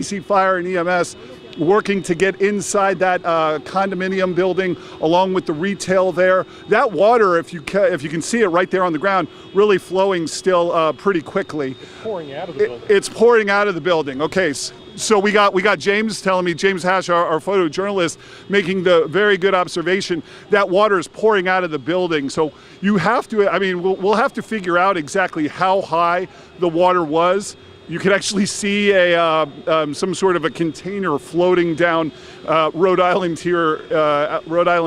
DC Fire and EMS working to get inside that condominium building along with the retail there. That water, if you can see it right there on the ground, really flowing still pretty quickly. Pouring out of the building. It's pouring out of the building. Okay, so we got James telling me, James Hash, our photojournalist, making the very good observation that water is pouring out of the building. So you have to, I mean, we'll have to figure out exactly how high the water was. You can actually see some sort of a container floating down Rhode Island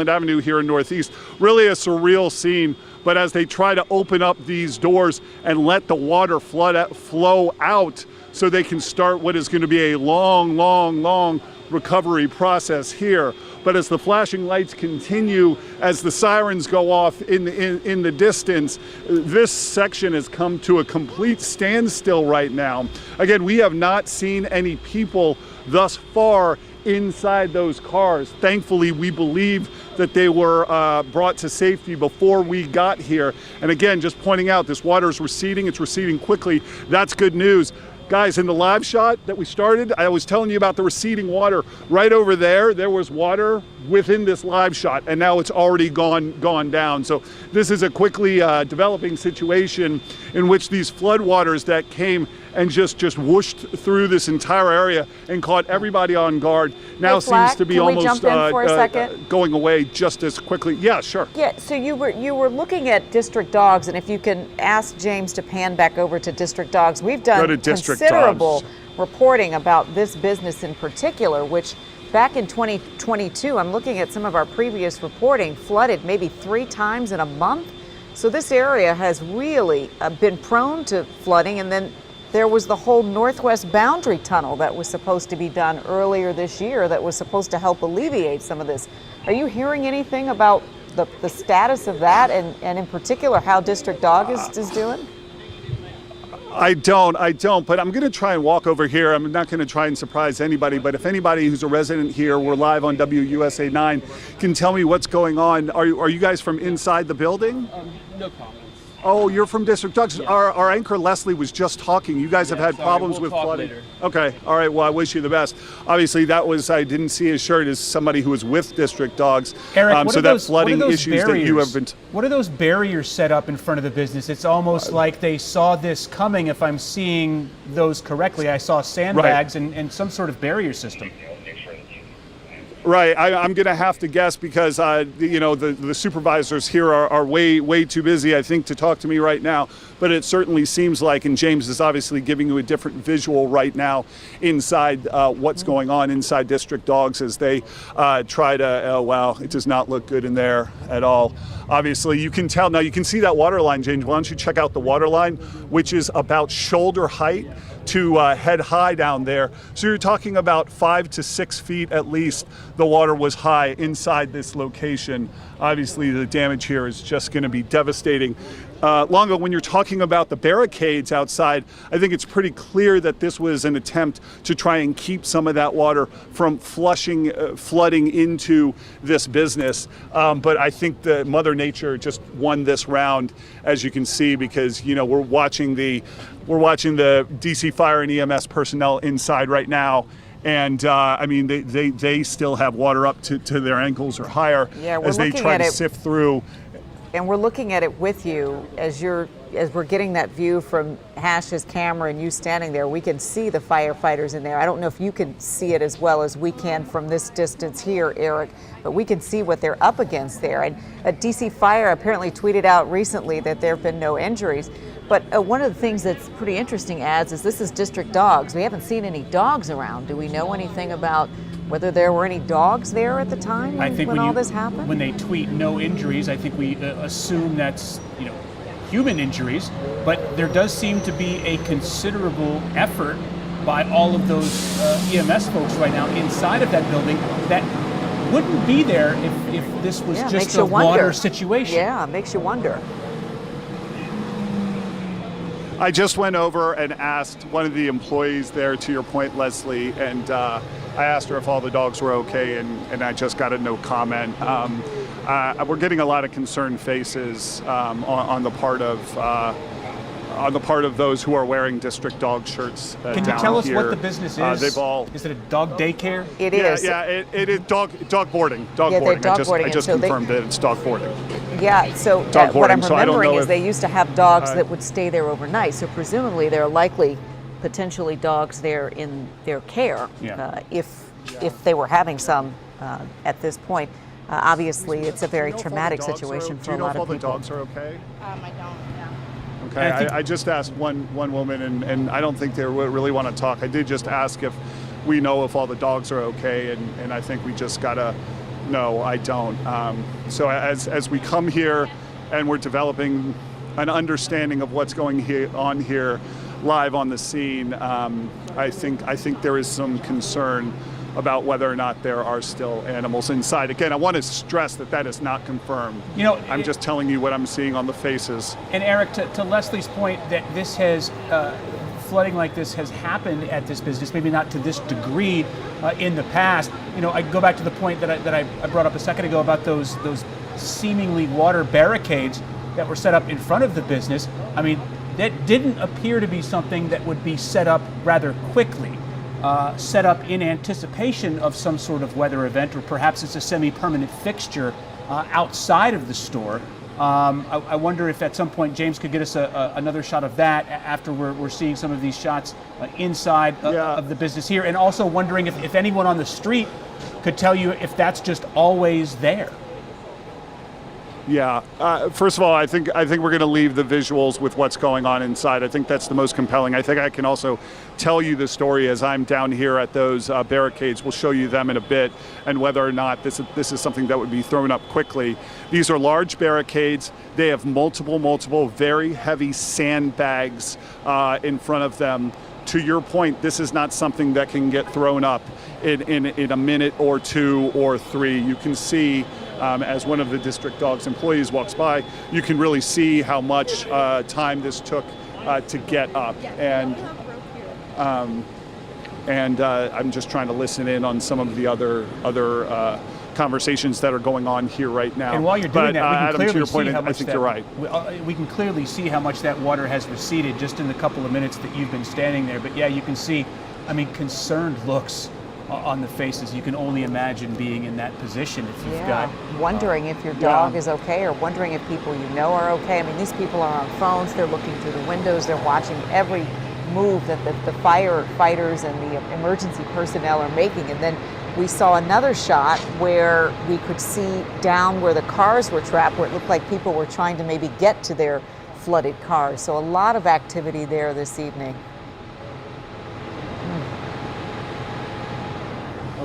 Avenue here in Northeast. Really a surreal scene. But as they try to open up these doors and let the water flow out, so they can start what is going to be a long recovery process here. But as the flashing lights continue, as the sirens go off in the distance, this section has come to a complete standstill right now. Again, we have not seen any people thus far inside those cars. Thankfully, we believe that they were brought to safety before we got here. And again, just pointing out, this water is receding. It's receding quickly. That's good news. Guys, in the live shot that we started, I was telling you about the receding water. Right over there, there was water within this live shot, and now it's already gone down. So this is a quickly developing situation in which these floodwaters that came and just whooshed through this entire area and caught everybody on guard now seems to be almost going away just as quickly. Yeah, sure. Yeah, so you were looking at District Dogs, and if you can ask James to pan back over to District Dogs, we've done considerable reporting about this business in particular, which back in 2022, I'm looking at some of our previous reporting, flooded maybe 3 times in a month. So this area has really been prone to flooding. And then there was the whole Northwest Boundary Tunnel that was supposed to be done earlier this year that was supposed to help alleviate some of this. Are you hearing anything about the status of that and in particular how District Dog is doing? I don't, but I'm going to try and walk over here. I'm not going to try and surprise anybody, but if anybody who's a resident here, we're live on WUSA 9, can tell me what's going on. Are you guys from inside the building? No comment. Oh, you're from District Dogs. Yeah. Our anchor Leslie was just talking. You guys have had problems with flooding. Later. Okay, all right, well, I wish you the best. Obviously, I didn't see his shirt as somebody who was with District Dogs. Eric, so that flooding issues that you have been... What are those barriers set up in front of the business? It's almost like they saw this coming, if I'm seeing those correctly. I saw sandbags and some sort of barrier system. Right, I'm going to have to guess because the supervisors here are way too busy, I think, to talk to me right now. But it certainly seems like, and James is obviously giving you a different visual right now inside what's going on inside District Dogs as they try to. Oh wow, it does not look good in there at all. Obviously, you can tell now. You can see that water line, James. Why don't you check out the water line, which is about shoulder height to head high down there. So you're talking about 5 to 6 feet at least. The water was high inside this location. Obviously, the damage here is just going to be devastating. Longo, when you're talking about the barricades outside, I think it's pretty clear that this was an attempt to try and keep some of that water from flooding into this business. But I think that Mother Nature just won this round, as you can see, because we're watching the DC Fire and EMS personnel inside right now. And I mean, they still have water up to their ankles or higher as they try to sift through. And we're looking at it with you as we're getting that view from Hash's camera and you standing there. We can see the firefighters in there. I don't know if you can see it as well as we can from this distance here, Eric, but we can see what they're up against there. And DC Fire apparently tweeted out recently that there have been no injuries. But one of the things that's pretty interesting, Ads, is this is District Dogs. We haven't seen any dogs around. Do we know anything about whether there were any dogs there at the time when all this happened? When they tweet no injuries, I think we assume that's human injuries. But there does seem to be a considerable effort by all of those EMS folks right now inside of that building that wouldn't be there if this was just a water situation. Yeah, it makes you wonder. I just went over and asked one of the employees there, to your point, Leslie, and I asked her if all the dogs were okay, and I just got a no comment. We're getting a lot of concerned faces on the part of on the part of those who are wearing District Dog shirts. Can you tell us what the business is? Is it a dog daycare? It is. Yeah, it is dog boarding. Dog Yeah, they're boarding. dog boarding, I just and so confirmed that it's dog boarding. Yeah, so Dog what I'm boarding, so I don't remembering know is if- they used to have dogs that would stay there overnight. So presumably there are likely potentially dogs there in their care if they were having some at this point. Obviously, it's a very traumatic situation for a lot of people. Do you know if all the dogs are okay? I don't, yeah. Okay, I just asked one woman, and I don't think they really want to talk. I did just ask if we know if all the dogs are okay, and I think we just gotta, no, I don't. So as we come here and we're developing an understanding of what's going on here live on the scene, I think there is some concern about whether or not there are still animals inside. Again, I want to stress that is not confirmed. I'm just telling you what I'm seeing on the faces. And Eric, to Leslie's point, that this has flooding like this has happened at this business, maybe not to this degree in the past. I go back to the point that I brought up a second ago about those seemingly water barricades that were set up in front of the business. I mean, that didn't appear to be something that would be set up rather quickly. Set up in anticipation of some sort of weather event, or perhaps it's a semi-permanent fixture outside of the store. I wonder if at some point James could get us another shot of that after we're seeing some of these shots inside of the business here, and also wondering if anyone on the street could tell you if that's just always there. Yeah. First of all, I think we're going to leave the visuals with what's going on inside. I think that's the most compelling. I think I can also tell you the story as I'm down here at those barricades. We'll show you them in a bit, and whether or not this is something that would be thrown up quickly. These are large barricades. They have multiple very heavy sandbags in front of them. To your point, this is not something that can get thrown up in a minute or two or three. You can see as one of the District Dogs employees walks by, you can really see how much time this took to get up. And I'm just trying to listen in on some of the other conversations that are going on here right now. And while you're doing that, we can Adam, clearly to your point, see how much I think you're right. We can clearly see how much that water has receded just in the couple of minutes that you've been standing there. But yeah, you can see, concerned looks on the faces. You can only imagine being in that position if you've got wondering if your dog is okay, or wondering if people you know are okay. These people are on phones, they're looking through the windows, they're watching every move that the firefighters and the emergency personnel are making. And then we saw another shot where we could see down where the cars were trapped, where it looked like people were trying to maybe get to their flooded cars. So a lot of activity there this evening.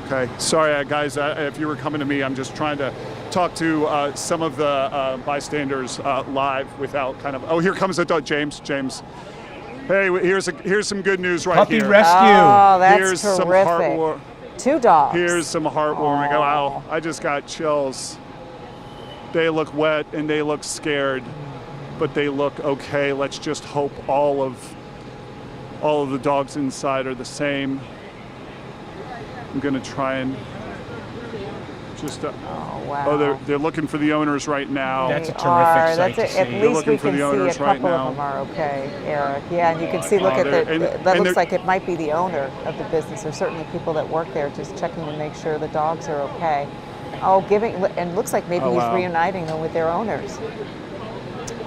Okay, sorry guys, if you were coming to me, I'm just trying to talk to some of the bystanders live without kind of, here comes the dog, James. Hey, here's some good news right Puppy here. rescue. Oh, that's here's terrific. 2 dogs. Here's some heartwarming. Oh, wow, I just got chills. They look wet and they look scared, but they look okay. Let's just hope all of the dogs inside are the same. I'm gonna try and just. Wow. They're looking for the owners right now. That's a terrific sight to see. At least we can see a couple right now. of them are okay, Eric. Yeah, and you can see. Look at that looks like it might be the owner of the business. There's certainly people that work there just checking to make sure the dogs are okay. And looks like maybe he's reuniting them with their owners.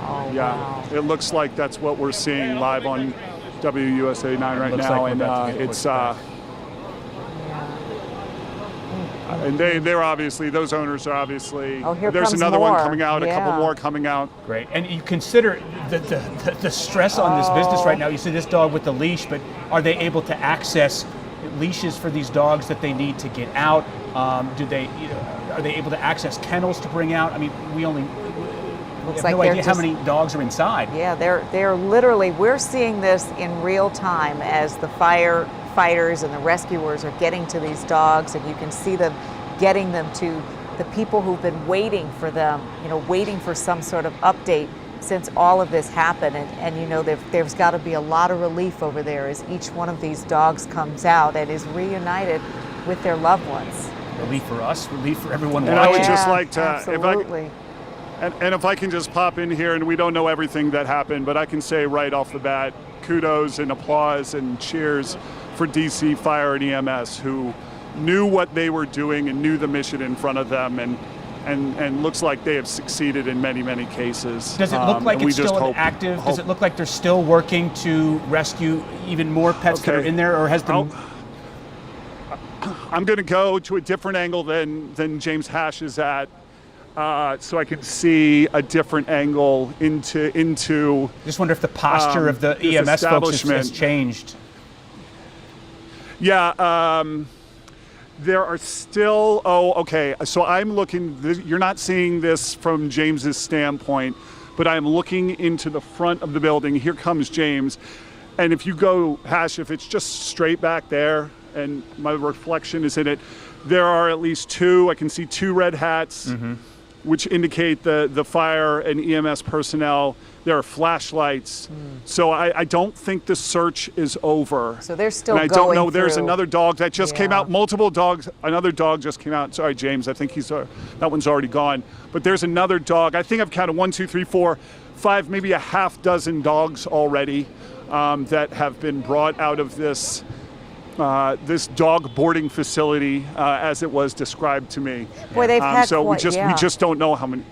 Oh, yeah, wow. It looks like that's what we're seeing live on WUSA 9 right Looks now, like and we're about to get it's. And they're obviously, those owners are obviously. Oh, here there's comes another more. one coming out, a couple Yeah. more coming out. Great. And you consider the stress on this business right now. You see this dog with the leash, but are they able to access leashes for these dogs that they need to get out? Are they able to access kennels to bring out? We only Looks have like no they're idea how just- many dogs are inside. Yeah, they're literally, we're seeing this in real time as the firefighters and the rescuers are getting to these dogs, and you can see them getting them to the people who've been waiting for them, waiting for some sort of update since all of this happened. And there's got to be a lot of relief over there as each one of these dogs comes out and is reunited with their loved ones. Relief for us, relief for everyone And watching. I would just like to, absolutely. And if I can just pop in here, and we don't know everything that happened, but I can say right off the bat, kudos and applause and cheers for DC Fire and EMS, who knew what they were doing and knew the mission in front of them, and looks like they have succeeded in many, many cases. Does it look like it's still active? Does it look like they're still working to rescue even more pets that are in there, or has the... I'm going to go to a different angle than James Hash is at, so I can see a different angle into. Just wonder if the posture of the EMS folks has changed. Yeah, there are still. Oh, okay. So I'm looking. You're not seeing this from James's standpoint, but I'm looking into the front of the building. Here comes James, and if you go, Hash, if it's just straight back there, and my reflection is in it, there are at least two. I can see two red hats, which indicate the fire and EMS personnel. There are flashlights. So I don't think the search is over. So they're still going. And I don't know. There's another dog that just came out. Multiple dogs. Another dog just came out. Sorry, James. I think that one's already gone. But there's another dog. I think I've counted 1, 2, 3, 4, 5, maybe a half dozen dogs already that have been brought out of this dog boarding facility, as it was described to me. Boy, they've had so we just don't know how many.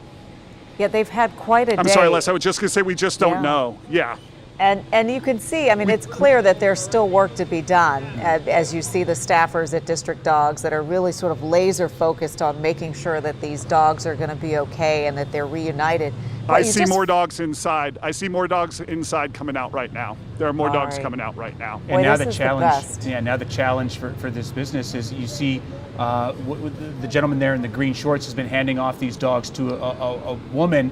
Yeah, they've had quite a day. I'm sorry, Les. I was just going to say we just don't know. Yeah. And you can see, I mean, it's clear that there's still work to be done, as you see the staffers at District Dogs that are really sort of laser focused on making sure that these dogs are going to be okay and that they're reunited. I see more dogs inside. I see more dogs inside coming out right now. There are more dogs coming out right now. And now the challenge, now the challenge for this business is you see the gentleman there in the green shorts has been handing off these dogs to a woman.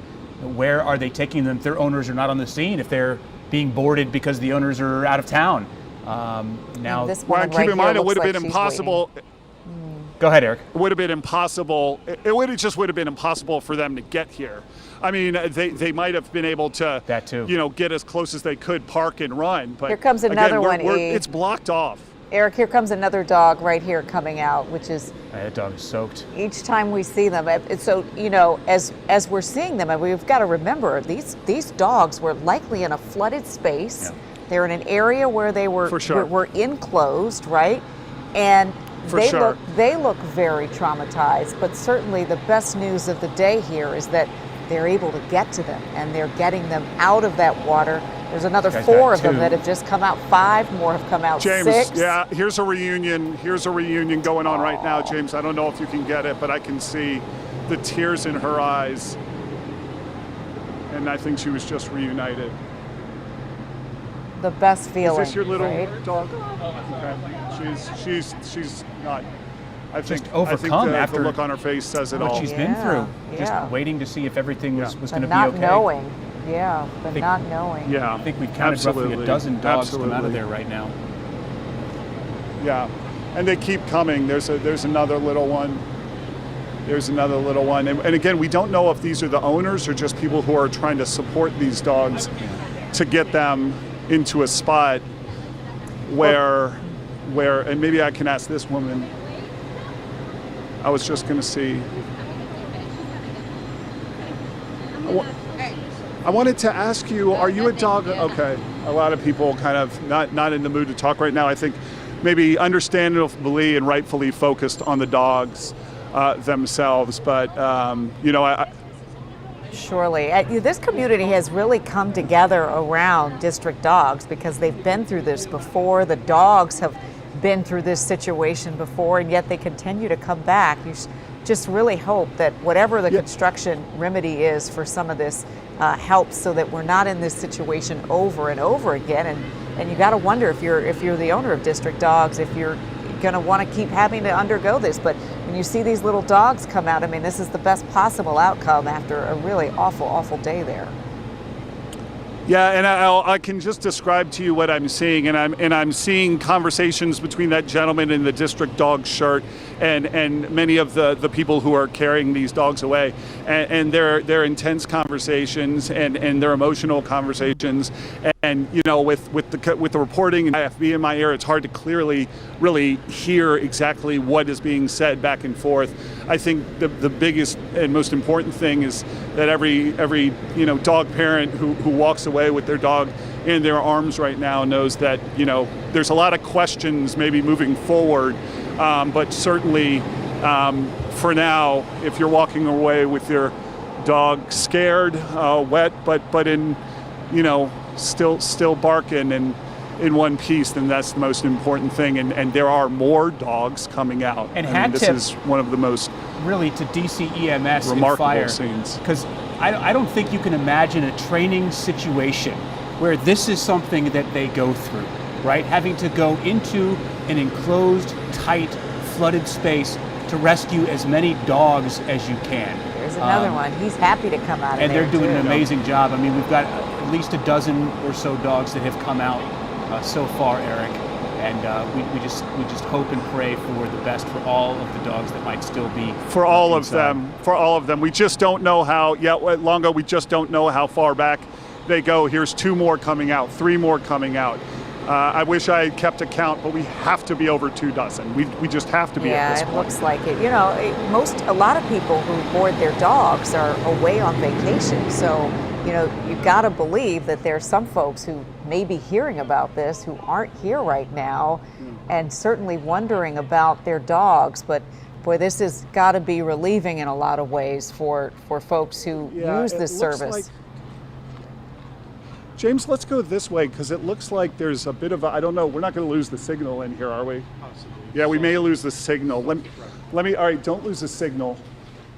Where are they taking them if their owners are not on the scene? If they're being boarded because the owners are out of town? Now, keep in mind, it would have been impossible. Go ahead, Eric. It would have been impossible. It would have been impossible for them to get here. I mean, they might have been able to, that too, get as close as they could, park and run. But here comes another one. It's blocked off. Eric, here comes another dog right here coming out, which is. That dog is soaked. Each time we see them, so as we're seeing them, and we've got to remember these dogs were likely in a flooded space. Yeah. They're in an area where they were were enclosed, right? And they look very traumatized. But certainly the best news of the day here is that they're able to get to them, and they're getting them out of that water. There's another 4 of them that have just come out. 5 more have come out. James, 6. Yeah, here's a reunion. Here's a reunion going on right now, James. I don't know if you can get it, but I can see the tears in her eyes. And I think she was just reunited. The best feeling. Is this your little dog? Okay. She's not. I think after the look on her face says it all. What she's been through, just waiting to see if everything was going to be okay. Not knowing. Yeah, but not knowing. Yeah, I think we've counted roughly a dozen dogs come out of there right now. Yeah, and they keep coming. There's another little one. There's another little one. And again, we don't know if these are the owners or just people who are trying to support these dogs to get them into a spot where, and maybe I can ask this woman. I was just going to see. I wanted to ask you, are you a dog? Okay, a lot of people kind of not in the mood to talk right now. I think maybe understandably and rightfully focused on the dogs themselves, but Surely. This community has really come together around District Dogs because they've been through this before. The dogs have been through this situation before, and yet they continue to come back. You just really hope that whatever the construction remedy is for some of this helps so that we're not in this situation over and over again. And you got to wonder if you're the owner of District Dogs, if you're going to want to keep having to undergo this. But when you see these little dogs come out, I mean, this is the best possible outcome after a really awful, awful day there. Yeah, and I can just describe to you what I'm seeing, and I'm seeing conversations between that gentleman in the District Dog shirt and many of the people who are carrying these dogs away, and they're intense conversations and they're emotional conversations. And with the reporting and IFB in my ear, it's hard to clearly really hear exactly what is being said back and forth. I think the biggest and most important thing is that every dog parent who walks away with their dog in their arms right now knows that there's a lot of questions maybe moving forward, but certainly for now, if you're walking away with your dog scared, wet, but in still barking and in one piece, then that's the most important thing. And there are more dogs coming out. And this is one of the most really to DC EMS remarkable and fire scenes. Because I don't think you can imagine a training situation where this is something that they go through, right? Having to go into an enclosed, tight, flooded space to rescue as many dogs as you can. There's another one. He's happy to come out of there. And they're doing too. an amazing job. I mean, we've got at least a dozen or so dogs that have come out so far, Eric. And we just hope and pray for the best for all of the dogs that might still be for all inside. of them. We just don't know how. Yeah, Longo. We just don't know how far back they go. Here's 2 more coming out, 3 more coming out. I wish I had kept a count, but we have to be over 2 dozen. We just have to be at this point. Yeah, it looks like it. A lot of people who board their dogs are away on vacation. So, you've got to believe that there's some folks who may be hearing about this who aren't here right now and certainly wondering about their dogs. But boy, this has got to be relieving in a lot of ways for folks who use this service. James, let's go this way because it looks like there's a bit of I don't know. We're not going to lose the signal in here, are we? Possibly. Yeah, we may lose the signal. Let me. All right, don't lose the signal.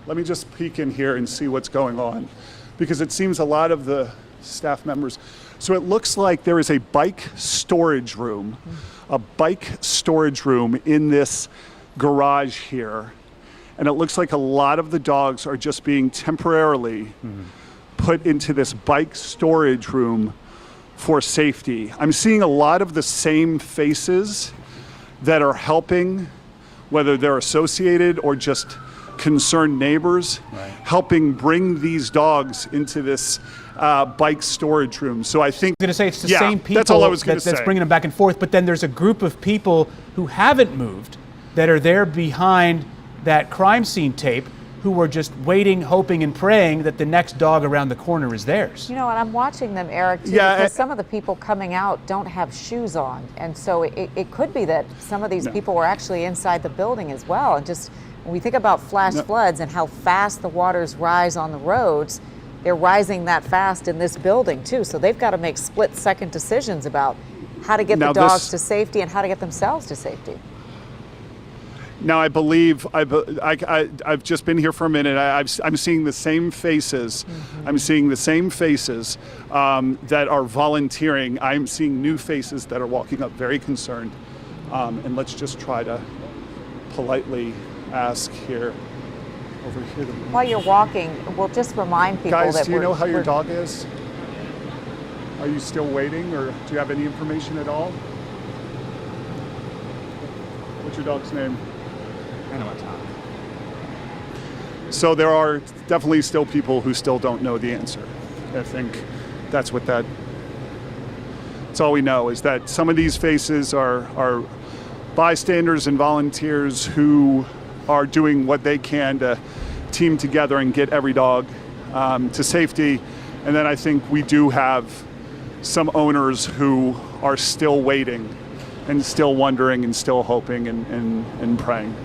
Let me just peek in here and see what's going on, because it seems a lot of the staff members. So it looks like there is a bike storage room, in this garage here, and it looks like a lot of the dogs are just being temporarily put into this bike storage room for safety. I'm seeing a lot of the same faces that are helping, whether they're associated or just concerned neighbors, helping bring these dogs into this bike storage room. So I think I'm going to say it's the same people that's all I was going to say. That's bringing them back and forth, but then there's a group of people who haven't moved that are there behind that crime scene tape who were just waiting, hoping, and praying that the next dog around the corner is theirs. And I'm watching them, Eric, too, because some of the people coming out don't have shoes on. And so it could be that some of these people were actually inside the building as well. And just when we think about flash floods and how fast the waters rise on the roads, they're rising that fast in this building, too. So they've got to make split-second decisions about how to get the dogs to safety and how to get themselves to safety. Now, I believe I've just been here for a minute. I'm seeing the same faces. I'm seeing the same faces that are volunteering. I'm seeing new faces that are walking up very concerned. And let's just try to politely ask here, over here. While you're walking, we'll just rremind people Guys, that do you know how your dog is? Are you still waiting, or do you have any information at all? What's your dog's name? I know what Tom. So there are definitely still people who still don't know the answer. I think that's that's all we know, is that some of these faces are bystanders and volunteers who are doing what they can to team together and get every dog to safety. And then I think we do have some owners who are still waiting and still wondering and still hoping and praying.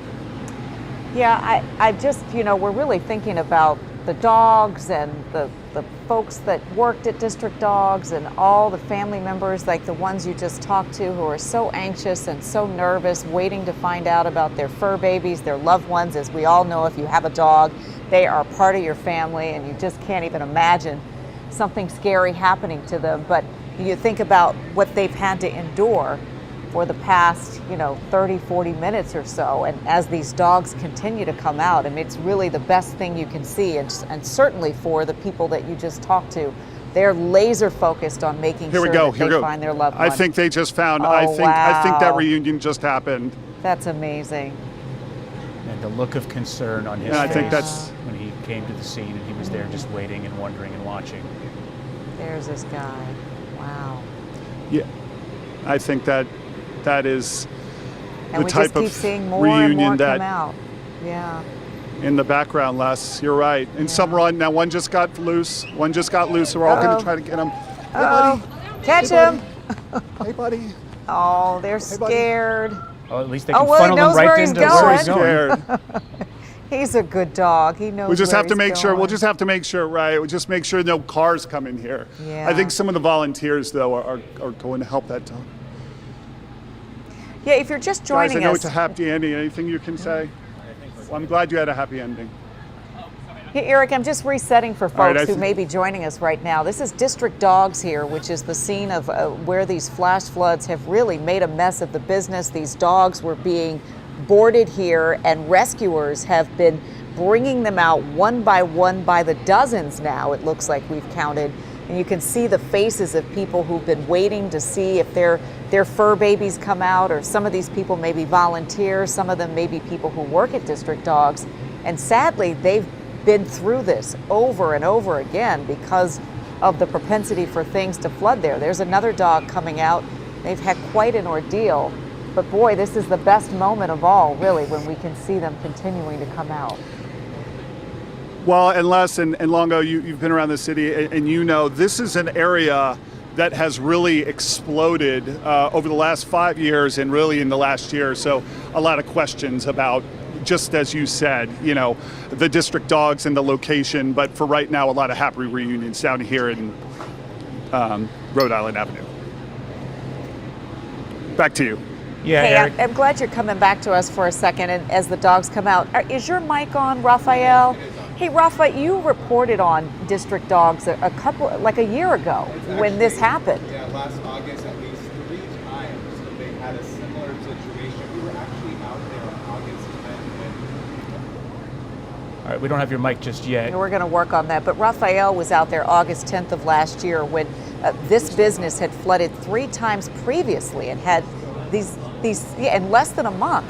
Yeah, I just, we're really thinking about the dogs and the folks that worked at District Dogs and all the family members, like the ones you just talked to, who are so anxious and so nervous, waiting to find out about their fur babies, their loved ones. As we all know, if you have a dog, they are part of your family, and you just can't even imagine something scary happening to them. But you think about what they've had to endure for the past, 30, 40 minutes or so. And as these dogs continue to come out, I mean, it's really the best thing you can see. And certainly for the people that you just talked to, they're laser focused on making sure that they find their loved one. I think they just found, Oh, I think wow. that reunion just happened. That's amazing. And the look of concern on his And I face think that's- when he came to the scene and he was there just waiting and wondering and watching. There's this guy. Wow. Yeah, I think that is And the we type just keep of seeing more and more reunion come that out. Yeah. in the background, Les, you're right. And some run, now one just got loose. One just got loose, so we're all going to try to get him. Hey, buddy. Catch Hey, him. buddy. Hey, buddy. Oh, they're Hey, buddy. scared. Well, at least they can well, he funnel knows them where right he's into going. where he's So going. scared. He's a good dog. He knows We just where have to he's make sure, going. we'll just have to make sure, right? We'll just make sure no cars come in here. Yeah. I think some of the volunteers, though, are going to help that dog. Yeah, if you're just Guys, joining I know us. it's a happy ending. Anything you can say? Well, I'm glad you had a happy ending. Hey, Eric, I'm just resetting for right, folks who may be joining us right now. This is District Dogs here, which is the scene of where these flash floods have really made a mess of the business. These dogs were being boarded here, and rescuers have been bringing them out one by the dozens now, it looks like we've counted. And you can see the faces of people who've been waiting to see if their fur babies come out, or some of these people may be volunteers, some of them may be people who work at District Dogs. And sadly, they've been through this over and over again because of the propensity for things to flood there. There's another dog coming out. They've had quite an ordeal. But boy, this is the best moment of all, really, when we can see them continuing to come out. Well, and Les and Longo, you've been around the city, and you know this is an area that has really exploded over the last 5 years and really in the last year. So a lot of questions about, just as you said, you know, the District Dogs and the location. But for right now, a lot of happy reunions down here in Rhode Island Avenue. Back to you. Yeah, Hey, Eric. I'm glad you're coming back to us for a second, and as the dogs come out. Is your mic on, Raphael? Hey, Rafa, you reported on District Dogs like a year ago when this happened. Yeah, last August at least 3 times they had a similar situation. We were actually out there on August 10th. All right, we don't have your mic just yet. We're going to work on that. But Raphael was out there August 10th of last year when this business had flooded 3 times previously and had these in less than a month,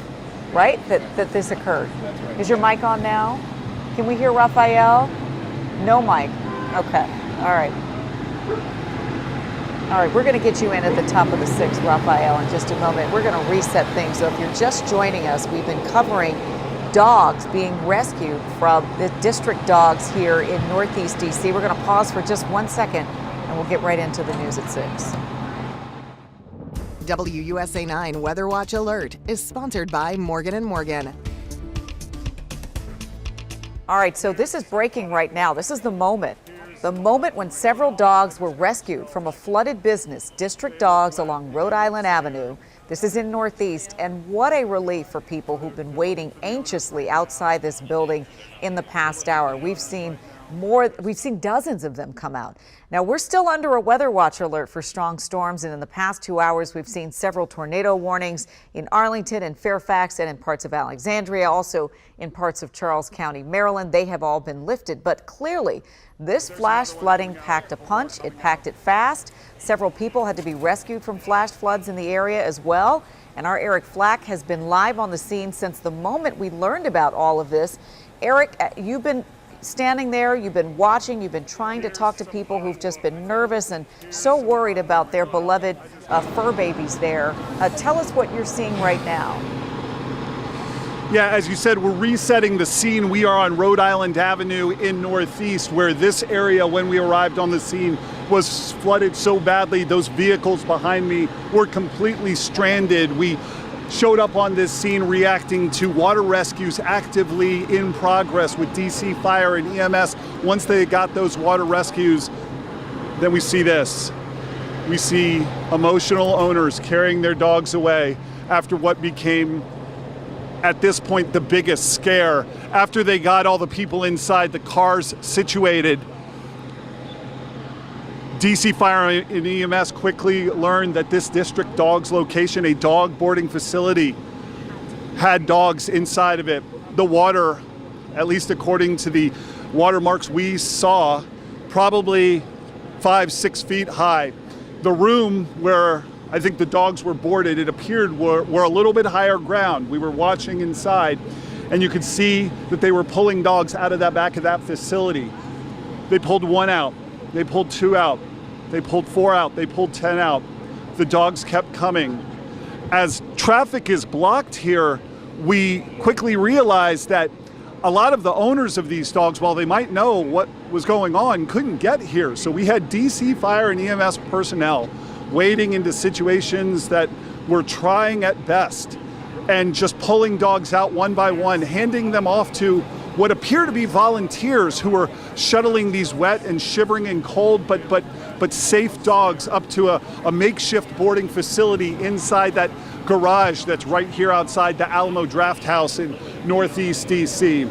right, that this occurred. Is your mic on now? Can we hear Raphael? No mic. Okay. All right. All right, we're going to get you in at the top of the 6th, Raphael, in just a moment. We're going to reset things. So if you're just joining us, we've been covering dogs being rescued from the District Dogs here in Northeast DC. We're going to pause for just 1 second, and we'll get right into the news at 6. WUSA 9 Weather Watch Alert is sponsored by Morgan & Morgan. All right, so this is breaking right now. This is the moment when several dogs were rescued from a flooded business, District Dogs along Rhode Island Avenue. This is in Northeast, and what a relief for people who've been waiting anxiously outside this building in the past hour. We've seen dozens of them come out. Now, we're still under a weather watch alert for strong storms, and in the past 2 hours, we've seen several tornado warnings in Arlington and Fairfax and in parts of Alexandria, also in parts of Charles County, Maryland. They have all been lifted, but clearly this flash flooding packed a punch. It packed it fast. Several people had to be rescued from flash floods in the area as well. And our Eric Flack has been live on the scene since the moment we learned about all of this. Eric, you've been standing there, you've been watching, you've been trying to talk to people who've just been nervous and so worried about their beloved fur babies there. Tell us what you're seeing right now. Yeah, as you said, we're resetting the scene. We are on Rhode Island Avenue in Northeast, where this area, when we arrived on the scene, was flooded so badly. Those vehicles behind me were completely stranded. We showed up on this scene reacting to water rescues actively in progress with DC Fire and EMS. Once they got those water rescues, then we see this. We see emotional owners carrying their dogs away after what became, at this point, the biggest scare. After they got all the people inside the cars situated, DC Fire and EMS quickly learned that this District Dogs location, a dog boarding facility, had dogs inside of it. The water, at least according to the watermarks we saw, probably 5-6 feet high. The room where I think the dogs were boarded, it appeared were a little bit higher ground. We were watching inside, and you could see that they were pulling dogs out of that back of that facility. They pulled 1 out, they pulled 2 out, they pulled 4 out, they pulled 10 out. the dogs kept coming. As traffic is blocked here, we quickly realized that a lot of the owners of these dogs, while they might know what was going on, couldn't get here. So we had DC Fire and EMS personnel wading into situations that were trying at best and just pulling dogs out one by one, handing them off to what appear to be volunteers who were shuttling these wet and shivering and cold but safe dogs up to a makeshift boarding facility inside that garage that's right here outside the Alamo Draft House in Northeast DC.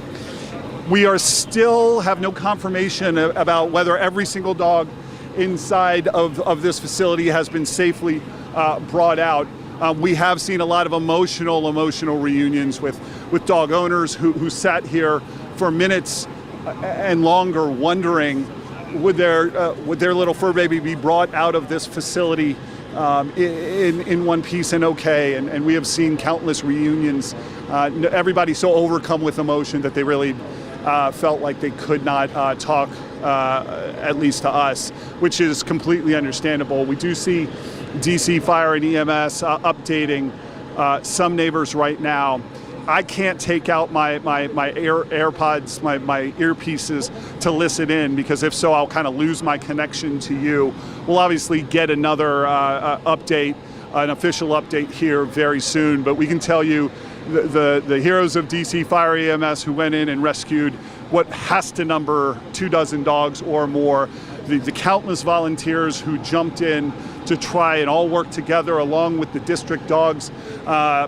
We are still have no confirmation about whether every single dog inside of this facility has been safely brought out. We have seen a lot of emotional reunions with dog owners who sat here for minutes and longer wondering, would their little fur baby be brought out of this facility in one piece and okay? And we have seen countless reunions. Everybody so overcome with emotion that they really felt like they could not talk, at least to us, which is completely understandable. We do see DC Fire and EMS updating some neighbors right now. I can't take out my AirPods, my earpieces to listen in, because if so, I'll kind of lose my connection to you. We'll obviously get another update, an official update here very soon, but we can tell you the heroes of DC Fire EMS who went in and rescued what has to number 24 dogs or more, the countless volunteers who jumped in to try and all work together along with the district dogs,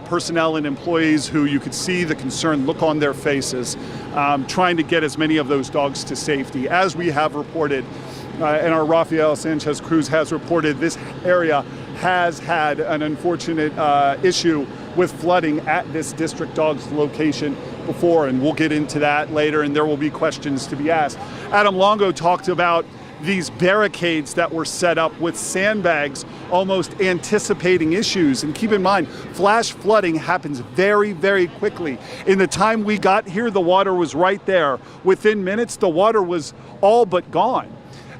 personnel and employees who you could see the concerned look on their faces, trying to get as many of those dogs to safety. As we have reported, and our Rafael Sanchez Cruz has reported, this area has had an unfortunate issue with flooding at this district dogs location before, and we'll get into that later, and there will be questions to be asked. Adam Longo talked about these barricades that were set up with sandbags, almost anticipating issues. And keep in mind, flash flooding happens very, very quickly. In the time we got here, the water was right there. Within minutes, the water was all but gone.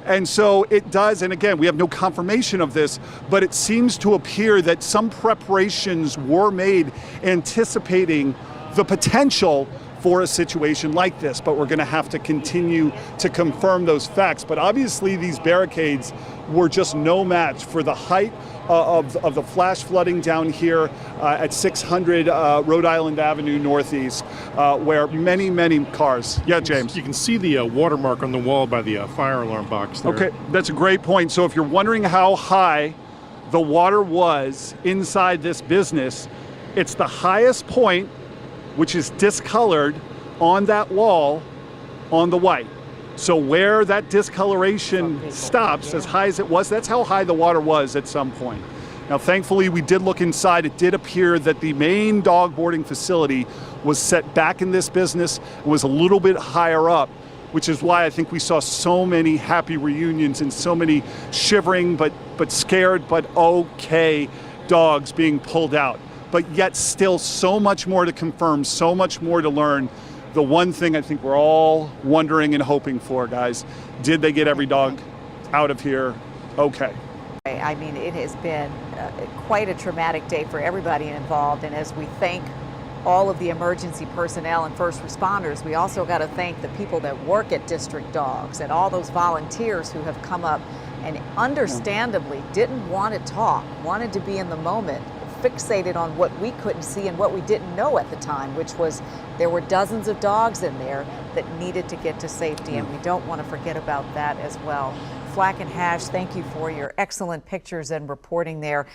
And so it does, and again, we have no confirmation of this, but it seems to appear that some preparations were made anticipating the potential for a situation like this, but we're going to have to continue to confirm those facts. But obviously these barricades were just no match for the height of the flash flooding down here at 600 Rhode Island Avenue Northeast, where many cars. Yeah, James. You can see the watermark on the wall by the fire alarm box there. Okay, that's a great point. So if you're wondering how high the water was inside this business, it's the highest point, which is discolored on that wall on the white. So where that discoloration stops, as high as it was, that's how high the water was at some point. Now, thankfully, we did look inside. It did appear that the main dog boarding facility was set back in this business and was a little bit higher up, which is why I think we saw so many happy reunions and so many shivering but scared but okay dogs being pulled out. But yet still so much more to confirm, so much more to learn. The one thing I think we're all wondering and hoping for, guys, did they get every dog out of here okay? I mean, it has been quite a traumatic day for everybody involved, and as we thank all of the emergency personnel and first responders, we also got to thank the people that work at District Dogs and all those volunteers who have come up and understandably didn't want to talk, wanted to be in the moment, fixated on what we couldn't see and what we didn't know at the time, which was there were dozens of dogs in there that needed to get to safety, and we don't want to forget about that as well. Flack and Hash, thank you for your excellent pictures and reporting there.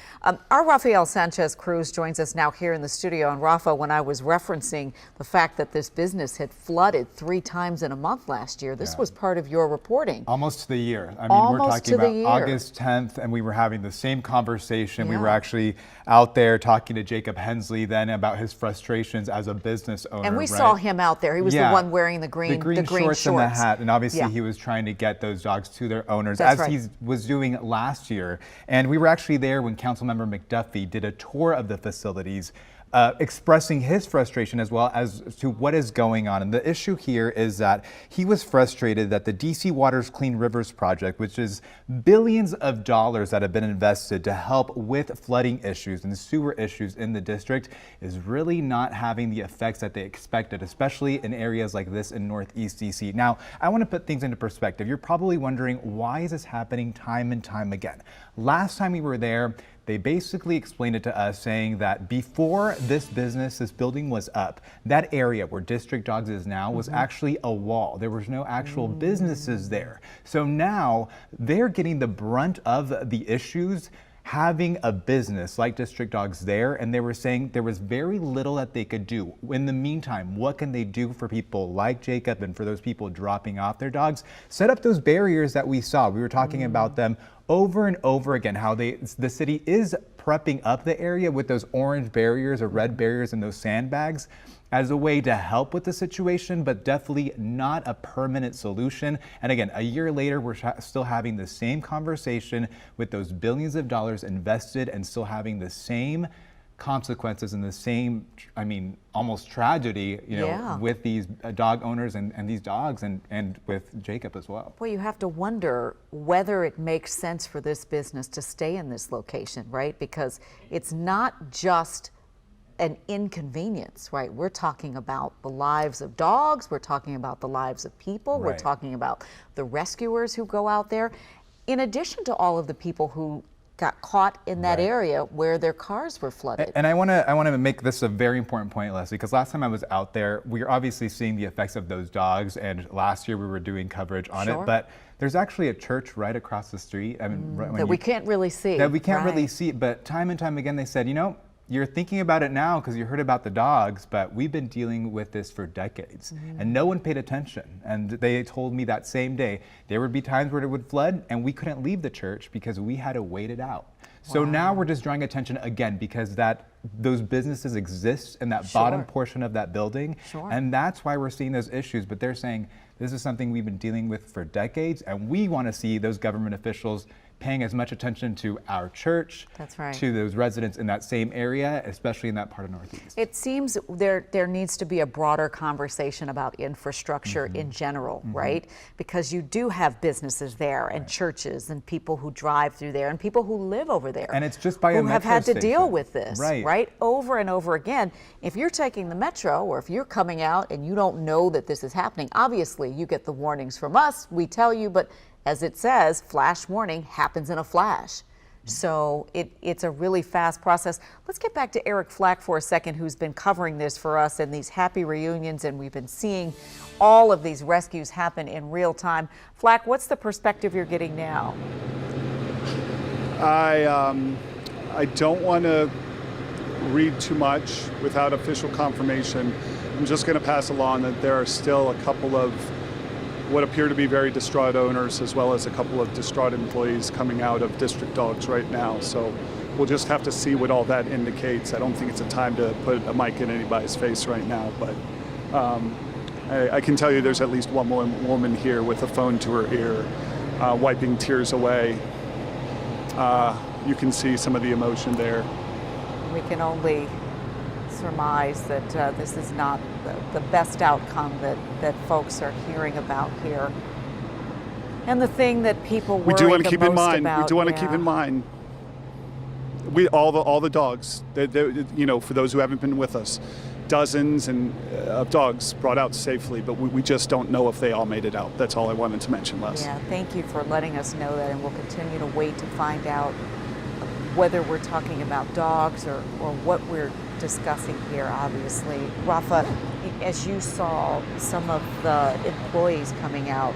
Our Rafael Sanchez Cruz joins us now here in the studio. And Rafa, when I was referencing the fact that this business had flooded 3 times in a month last year, this was part of your reporting. Almost to the year. I mean, Almost we're talking to the about year. August 10th, and we were having the same conversation. We were actually out there talking to Jacob Hensley then about his frustrations as a business owner. And we saw him out there. He was the one wearing the green shorts and the hat, and obviously he was trying to get those dogs to their owners, as he was doing last year. And we were actually there when Councilmember McDuffie did a tour of the facilities expressing his frustration as well as to what is going on. And the issue here is that he was frustrated that the DC Water's Clean Rivers project, which is billions of dollars that have been invested to help with flooding issues and sewer issues in the district, is really not having the effects that they expected, especially in areas like this in Northeast DC. Now, I want to put things into perspective. You're probably wondering, why is this happening time and time again? Last time we were there, they basically explained it to us, saying that before this building was up, that area where District Dogs is now was actually a wall. There was no actual businesses there. So now they're getting the brunt of the issues having a business like District Dogs there, and they were saying there was very little that they could do. In the meantime, what can they do for people like Jacob and for those people dropping off their dogs? Set up those barriers that we saw. We were talking about them over and over again, how the city is prepping up the area with those orange barriers or red barriers and those sandbags as a way to help with the situation, but definitely not a permanent solution. And again, a year later, we're still having the same conversation with those billions of dollars invested and still having the same consequences and the same, I mean, almost tragedy, with these dog owners and these dogs and with Jacob as well. Well, you have to wonder whether it makes sense for this business to stay in this location, right? Because it's not just an inconvenience, right? We're talking about the lives of dogs, we're talking about the lives of people, we're talking about the rescuers who go out there, in addition to all of the people who got caught in that area where their cars were flooded. And I want to make this a very important point, Leslie, because last time I was out there, we were obviously seeing the effects of those dogs, and last year we were doing coverage on it, but there's actually a church right across the street. I mean, that we can't really see. That we can't really see, but time and time again they said, you're thinking about it now because you heard about the dogs, but we've been dealing with this for decades and no one paid attention. And they told me that same day, there would be times where it would flood and we couldn't leave the church because we had to wait it out. So now we're just drawing attention again because those businesses exist in that bottom portion of that building. And that's why we're seeing those issues. But they're saying this is something we've been dealing with for decades, and we want to see those government officials paying as much attention to our church, to those residents in that same area, especially in that part of Northeast. It seems there needs to be a broader conversation about infrastructure in general, right? Because you do have businesses there and churches and people who drive through there and people who live over there. And it's just by a metro who have had to station. Deal with this, right? Over and over again. If you're taking the metro or if you're coming out and you don't know that this is happening, obviously you get the warnings from us, we tell you, but as it says, flash warning happens in a flash. So it's a really fast process. Let's get back to Eric Flack for a second, who's been covering this for us and these happy reunions, and we've been seeing all of these rescues happen in real time. Flack, what's the perspective you're getting now? I don't want to read too much without official confirmation. I'm just going to pass along that there are still a couple of what appear to be very distraught owners, as well as a couple of distraught employees coming out of District Dogs right now. So we'll just have to see what all that indicates. I don't think it's a time to put a mic in anybody's face right now, but I can tell you there's at least one woman here with a phone to her ear, wiping tears away. You can see some of the emotion there. We can only surmise that this is not the best outcome that folks are hearing about here. And the thing that people worry we do want to keep in mind. We do want to keep in mind. All the dogs. For those who haven't been with us, dozens of dogs brought out safely, but we just don't know if they all made it out. That's all I wanted to mention, Les. Yeah, thank you for letting us know that, and we'll continue to wait to find out whether we're talking about dogs or what we're discussing here, obviously. Rafa, as you saw some of the employees coming out,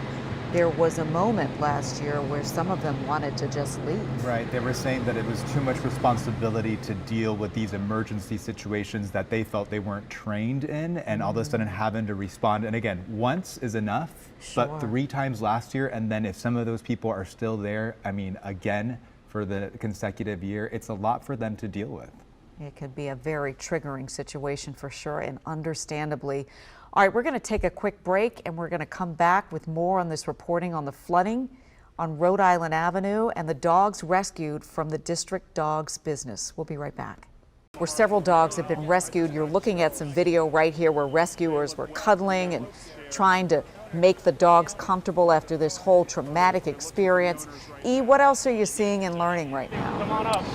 there was a moment last year where some of them wanted to just leave. Right, they were saying that it was too much responsibility to deal with these emergency situations that they felt they weren't trained in, and all of a sudden having to respond. And again, once is enough, but 3 times last year, and then if some of those people are still there, I mean, again, for the consecutive year, it's a lot for them to deal with. It could be a very triggering situation for sure, and understandably. All right, we're going to take a quick break, and we're going to come back with more on this reporting on the flooding on Rhode Island Avenue and the dogs rescued from the District Dogs business. We'll be right back. where several dogs have been rescued. You're looking at some video right here where rescuers were cuddling and trying to make the dogs comfortable after this whole traumatic experience. What else are you seeing and learning right now? Come on up.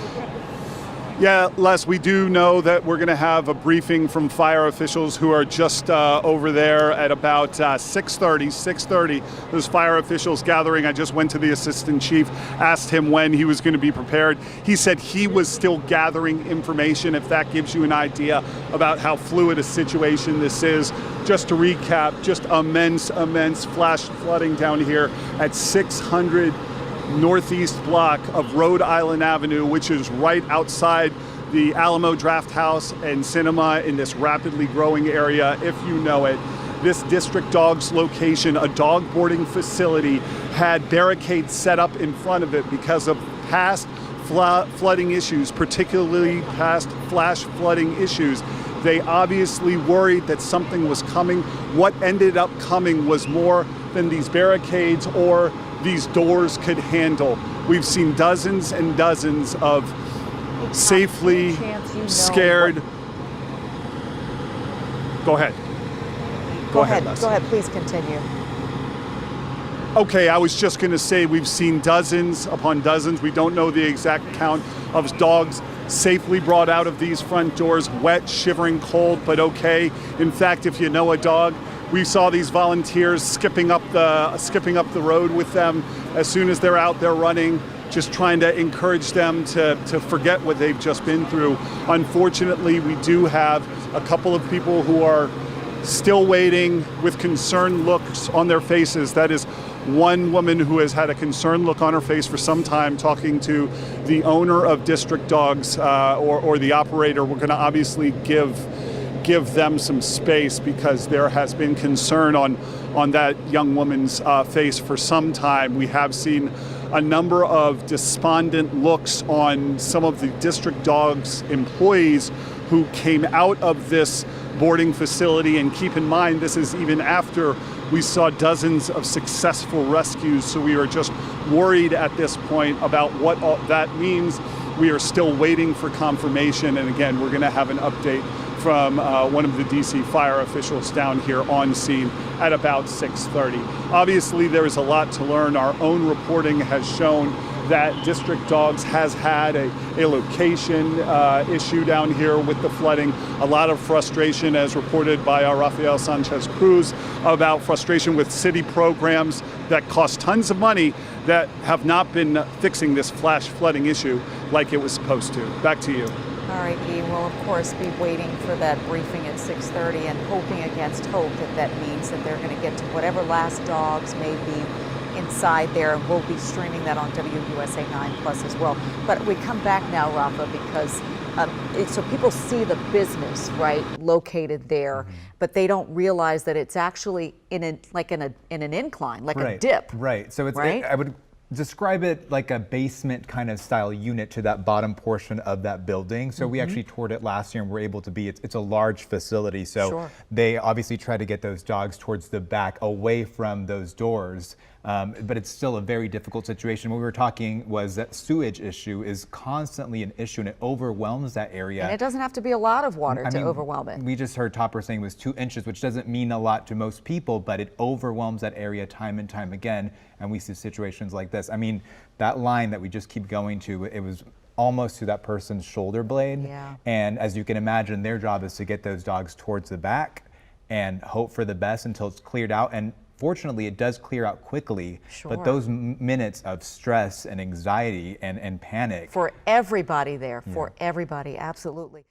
Yeah, Les, we do know that we're going to have a briefing from fire officials who are just over there at about 6:30. Those fire officials gathering. I just went to the assistant chief, asked him when he was going to be prepared. He said he was still gathering information, if that gives you an idea about how fluid a situation this is. Just to recap, just immense flash flooding down here at 600 northeast block of Rhode Island Avenue, which is right outside the Alamo Draft House and Cinema in this rapidly growing area, if you know it. This District Dogs location, a dog boarding facility, had barricades set up in front of it because of past flooding issues, particularly past flash flooding issues. They obviously worried that something was coming. What ended up coming was more than these barricades or these doors could handle. We've seen dozens and dozens of safely scared. Go ahead. Go ahead, please continue. Okay, I was just going to say we've seen dozens upon dozens. We don't know the exact count of dogs safely brought out of these front doors, wet, shivering, cold, but okay. In fact, if you know a dog, we saw these volunteers skipping up the road with them as soon as they're out there running, just trying to encourage them to forget what they've just been through. Unfortunately, we do have a couple of people who are still waiting with concerned looks on their faces. That is one woman who has had a concerned look on her face for some time, talking to the owner of District Dogs or the operator. We're going to obviously give them some space because there has been concern on that young woman's face for some time. We have seen a number of despondent looks on some of the District Dogs employees who came out of this boarding facility. And keep in mind, this is even after we saw dozens of successful rescues. So we are just worried at this point about what all that means. We are still waiting for confirmation. And again, we're going to have an update from one of the DC fire officials down here on scene at about 6:30. Obviously, there is a lot to learn. Our own reporting has shown that District Dogs has had a location issue down here with the flooding. A lot of frustration, as reported by Rafael Sanchez Cruz, about frustration with city programs that cost tons of money that have not been fixing this flash flooding issue like it was supposed to. Back to you. All right, Guy, we'll of course be waiting for that briefing at 6:30 and hoping against hope that means that they're going to get to whatever last dogs may be inside there, and we'll be streaming that on WUSA 9+ as well. But we come back now, Rafa, because so people see the business, right, located there, but they don't realize that it's actually in an incline, like a dip. Right. So it's right? I would describe it like a basement kind of style unit to that bottom portion of that building. So we actually toured it last year and were able to be, it's a large facility. So they obviously try to get those dogs towards the back away from those doors. But it's still a very difficult situation. What we were talking was that sewage issue is constantly an issue and it overwhelms that area. And it doesn't have to be a lot of water to overwhelm it. We just heard Topper saying it was 2 inches, which doesn't mean a lot to most people, but it overwhelms that area time and time again. And we see situations like this. I mean, that line that we just keep going to, it was almost to that person's shoulder blade. Yeah. And as you can imagine, their job is to get those dogs towards the back and hope for the best until it's cleared out. And fortunately, it does clear out quickly, but those minutes of stress and anxiety and panic. For everybody there, for everybody, absolutely.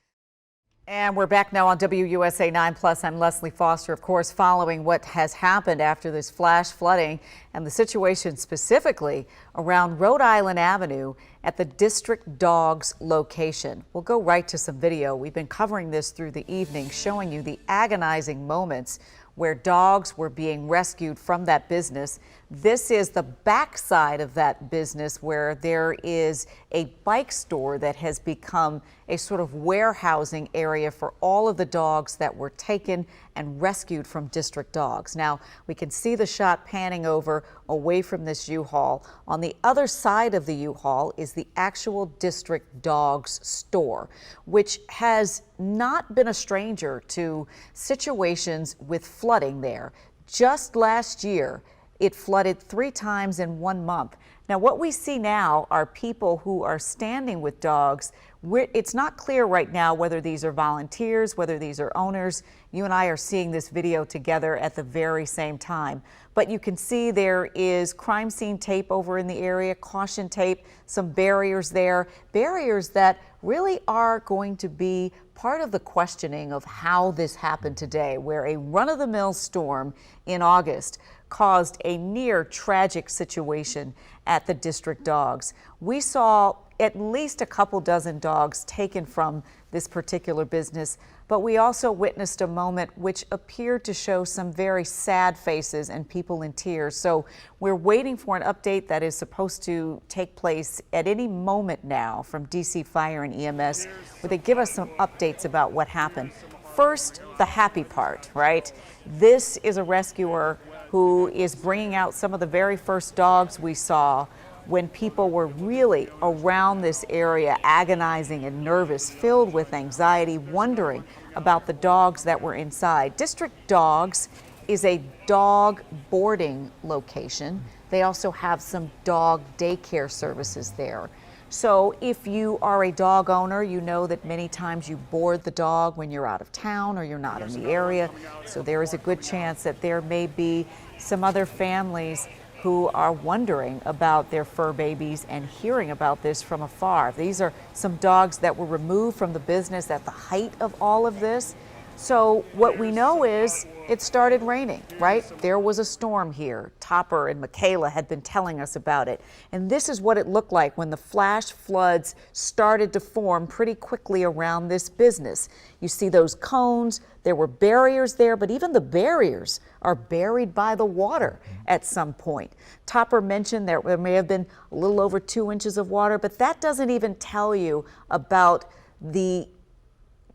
And we're back now on WUSA 9+. I'm Leslie Foster, of course, following what has happened after this flash flooding and the situation specifically around Rhode Island Avenue at the District Dogs location. We'll go right to some video. We've been covering this through the evening, showing you the agonizing moments where dogs were being rescued from that business. This is the backside of that business where there is a bike store that has become a sort of warehousing area for all of the dogs that were taken and rescued from District Dogs. Now, we can see the shot panning over away from this U-Haul. On the other side of the U-Haul is the actual District Dogs store, which has not been a stranger to situations with flooding there. Just last year, it flooded 3 times in 1 month. Now, what we see now are people who are standing with dogs. It's not clear right now whether these are volunteers, whether these are owners. You and I are seeing this video together at the very same time. But you can see there is crime scene tape over in the area, caution tape, some barriers there, barriers that really are going to be part of the questioning of how this happened today, where a run-of-the-mill storm in August caused a near tragic situation at the District Dogs. We saw at least a couple dozen dogs taken from this particular business, but we also witnessed a moment which appeared to show some very sad faces and people in tears. So we're waiting for an update that is supposed to take place at any moment now from DC Fire and EMS, where they give us some updates about what happened. First, the happy part, right? This is a rescuer who is bringing out some of the very first dogs we saw when people were really around this area agonizing and nervous, filled with anxiety, wondering about the dogs that were inside. District Dogs is a dog boarding location. They also have some dog daycare services there. So if you are a dog owner, you know that many times you board the dog when you're out of town or you're not in the area. So there is a good chance that there may be some other families who are wondering about their fur babies and hearing about this from afar. These are some dogs that were removed from the business at the height of all of this. So what we know is it started raining, right? There was a storm here. Topper and Michaela had been telling us about it. And this is what it looked like when the flash floods started to form pretty quickly around this business. You see those cones, there were barriers there, but even the barriers are buried by the water at some point. Topper mentioned there may have been a little over 2 inches of water, but that doesn't even tell you about the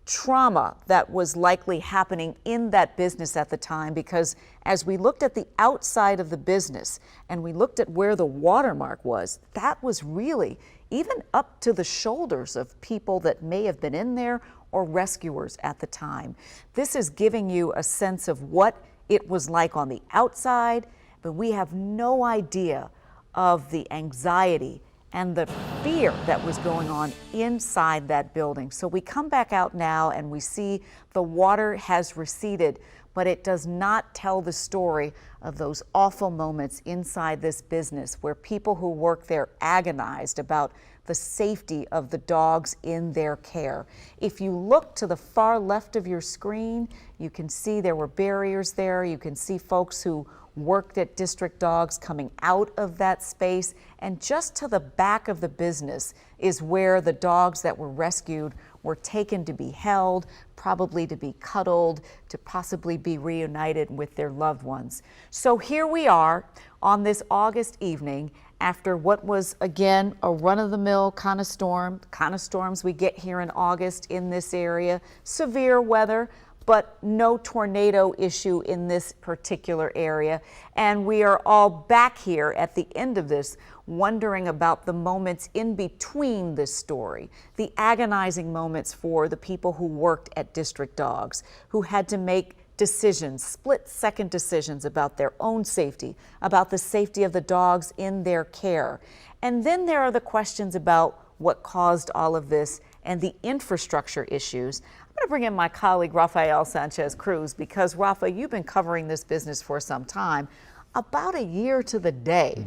trauma that was likely happening in that business at the time, because as we looked at the outside of the business and we looked at where the watermark was, that was really even up to the shoulders of people that may have been in there or rescuers at the time. This is giving you a sense of what it was like on the outside, but we have no idea of the anxiety and the fear that was going on inside that building. So we come back out now and we see the water has receded, but it does not tell the story of those awful moments inside this business where people who work there agonized about the safety of the dogs in their care. If you look to the far left of your screen, you can see there were barriers there. You can see folks who worked at District Dogs coming out of that space, and just to the back of the business is where the dogs that were rescued were taken to be held, probably to be cuddled, to possibly be reunited with their loved ones. So here we are on this August evening after what was, again, a run-of-the-mill kind of storms we get here in August in this area, severe weather, but no tornado issue in this particular area. And we are all back here at the end of this wondering about the moments in between this story, the agonizing moments for the people who worked at District Dogs, who had to make decisions, split-second decisions about their own safety, about the safety of the dogs in their care. And then there are the questions about what caused all of this and the infrastructure issues. I'm going to bring in my colleague, Rafael Sanchez Cruz, because, Rafa, you've been covering this business for some time. About a year to the day,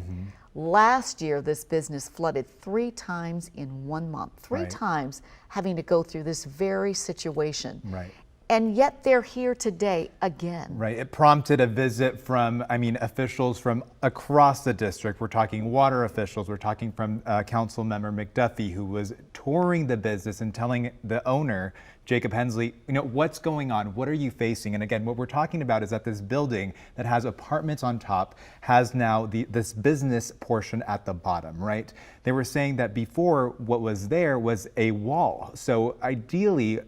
last year, this business flooded 3 times in 1 month, 3 times having to go through this very situation. And yet they're here today again. Right. It prompted a visit from, officials from across the district. We're talking water officials. We're talking from Council Member McDuffie, who was touring the business and telling the owner, Jacob Hensley, what's going on? What are you facing? And again, what we're talking about is that this building that has apartments on top has now this business portion at the bottom, right? They were saying that before what was there was a wall. So ideally,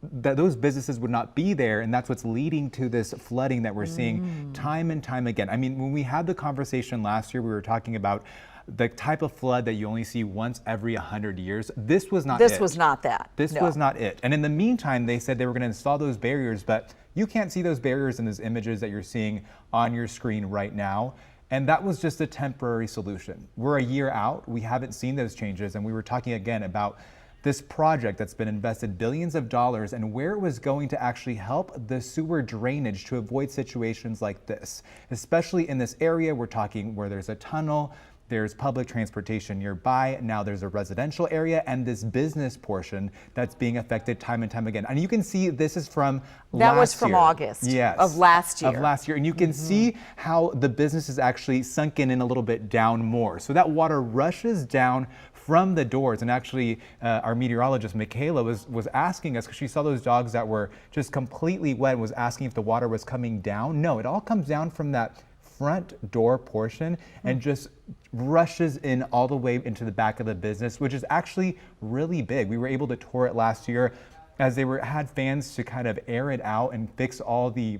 that those businesses would not be there, and that's what's leading to this flooding that we're seeing time and time again. When we had the conversation last year, we were talking about the type of flood that you only see once every 100 years. This was not it. This was not that. This was not it. And in the meantime, they said they were going to install those barriers, but you can't see those barriers in those images that you're seeing on your screen right now. And that was just a temporary solution. We're a year out. We haven't seen those changes. And we were talking again about this project that's been invested billions of dollars and where it was going to actually help the sewer drainage to avoid situations like this, especially in this area. We're talking where there's a tunnel, there's public transportation nearby, now there's a residential area, and this business portion that's being affected time and time again. And you can see this is from last year. That was from August of last year. Of last year. And you can see how the business is actually sunken in a little bit down more. So that water rushes down from the doors. And actually, our meteorologist, Michaela, was asking us, because she saw those dogs that were just completely wet, and was asking if the water was coming down. No, it all comes down from that front door portion and just rushes in all the way into the back of the business, which is actually really big. We were able to tour it last year as they had fans to kind of air it out and fix all the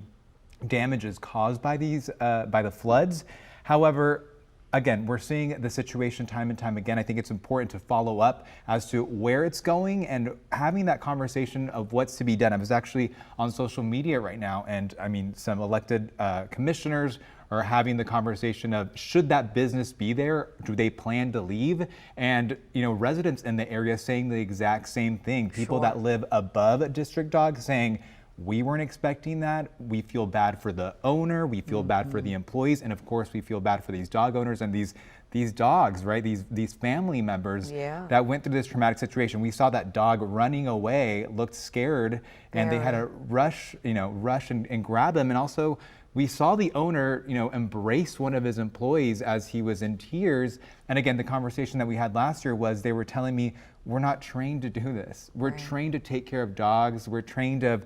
damages caused by the floods. However, again, we're seeing the situation time and time again. I think it's important to follow up as to where it's going and having that conversation of what's to be done. I was actually on social media right now, and some elected commissioners are having the conversation of, should that business be there? Do they plan to leave? And residents in the area saying the exact same thing. People that live above District Dog saying, we weren't expecting that. We feel bad for the owner. We feel bad for the employees. And of course, we feel bad for these dog owners and these dogs, right? These family members that went through this traumatic situation. We saw that dog running away, looked scared, and they had to rush and grab him. And also, we saw the owner, embrace one of his employees as he was in tears. And again, the conversation that we had last year was, they were telling me, we're not trained to do this. We're trained to take care of dogs. We're trained of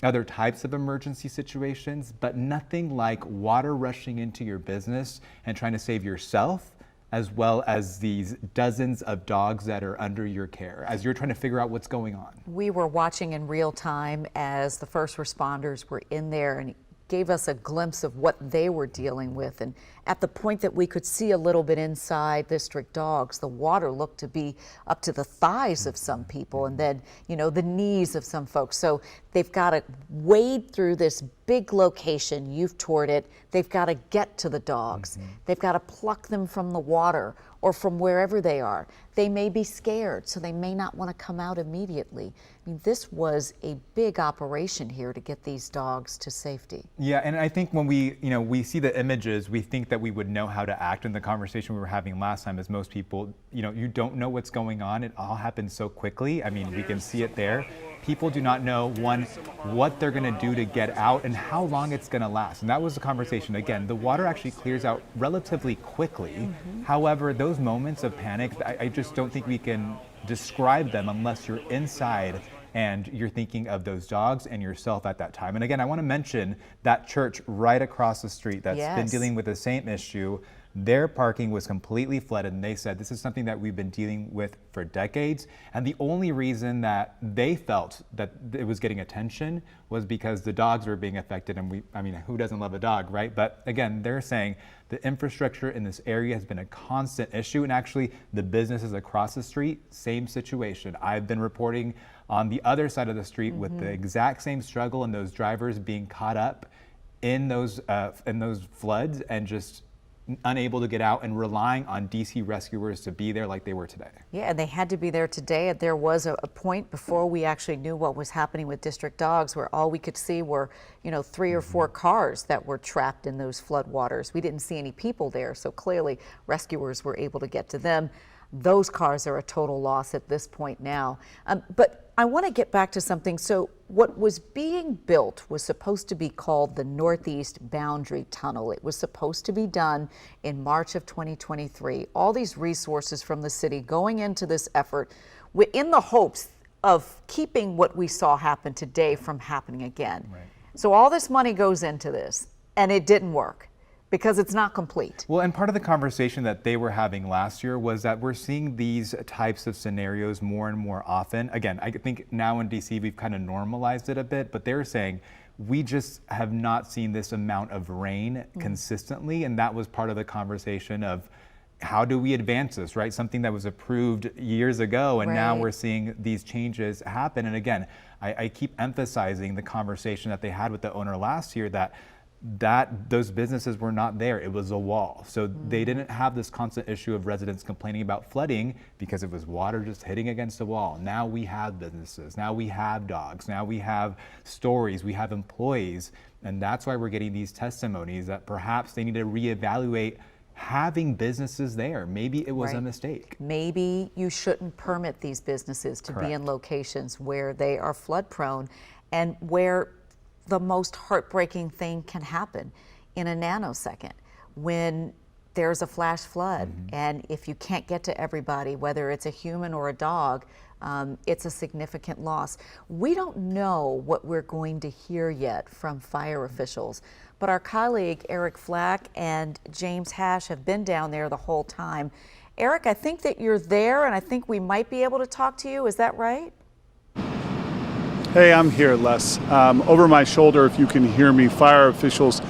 other types of emergency situations, but nothing like water rushing into your business and trying to save yourself, as well as these dozens of dogs that are under your care as you're trying to figure out what's going on. We were watching in real time as the first responders were in there and gave us a glimpse of what they were dealing with. And at the point that we could see a little bit inside District Dogs, the water looked to be up to the thighs of some people, and then, the knees of some folks. So they've got to wade through this big location. You've toured it. They've got to get to the dogs. They've got to pluck them from the water or from wherever they are. They may be scared, so they may not want to come out immediately. This was a big operation here to get these dogs to safety. Yeah, and I think when we see the images, we think that we would know how to act. In the conversation we were having last time, as most people, you don't know what's going on. It all happens so quickly. We can see it there. People do not know, one, what they're going to do to get out and how long it's going to last. And that was the conversation. Again, the water actually clears out relatively quickly. However, those moments of panic, I just don't think we can describe them unless you're inside and you're thinking of those dogs and yourself at that time. And again, I want to mention that church right across the street that's been dealing with the same issue. Their parking was completely flooded, and they said this is something that we've been dealing with for decades. And the only reason that they felt that it was getting attention was because the dogs were being affected. And who doesn't love a dog, right? But again, they're saying the infrastructure in this area has been a constant issue. And actually, the businesses across the street, same situation. I've been reporting on the other side of the street with the exact same struggle, and those drivers being caught up in those floods and just unable to get out and relying on DC rescuers to be there like they were today. Yeah, and they had to be there today. There was a point before we actually knew what was happening with District Dogs where all we could see were, 3 or 4 cars that were trapped in those flood waters. We didn't see any people there, so clearly rescuers were able to get to them. Those cars are a total loss at this point now. But I want to get back to something. So what was being built was supposed to be called the Northeast Boundary Tunnel. It was supposed to be done in March of 2023. All these resources from the city going into this effort in the hopes of keeping what we saw happen today from happening again. Right. So all this money goes into this, and it didn't work because it's not complete. Well, and part of the conversation that they were having last year was that we're seeing these types of scenarios more and more often. Again, I think now in DC we've kind of normalized it a bit, but they're saying we just have not seen this amount of rain consistently, and that was part of the conversation of how do we advance this, right? Something that was approved years ago, and now we're seeing these changes happen. And again, I keep emphasizing the conversation that they had with the owner last year that those businesses were not there. It was a wall. So they didn't have this constant issue of residents complaining about flooding because it was water just hitting against the wall. Now we have businesses, now we have dogs, now we have stories, we have employees. And that's why we're getting these testimonies that perhaps they need to reevaluate having businesses there. Maybe it was a mistake. Maybe you shouldn't permit these businesses to be in locations where they are flood prone and where the most heartbreaking thing can happen in a nanosecond when there's a flash flood. And if you can't get to everybody, whether it's a human or a dog, it's a significant loss. We don't know what we're going to hear yet from fire officials, but our colleague Eric Flack and James Hash have been down there the whole time. Eric, I think that you're there, and I think we might be able to talk to you. Is that right? Hey, I'm here, Les. Over my shoulder, if you can hear me, fire officials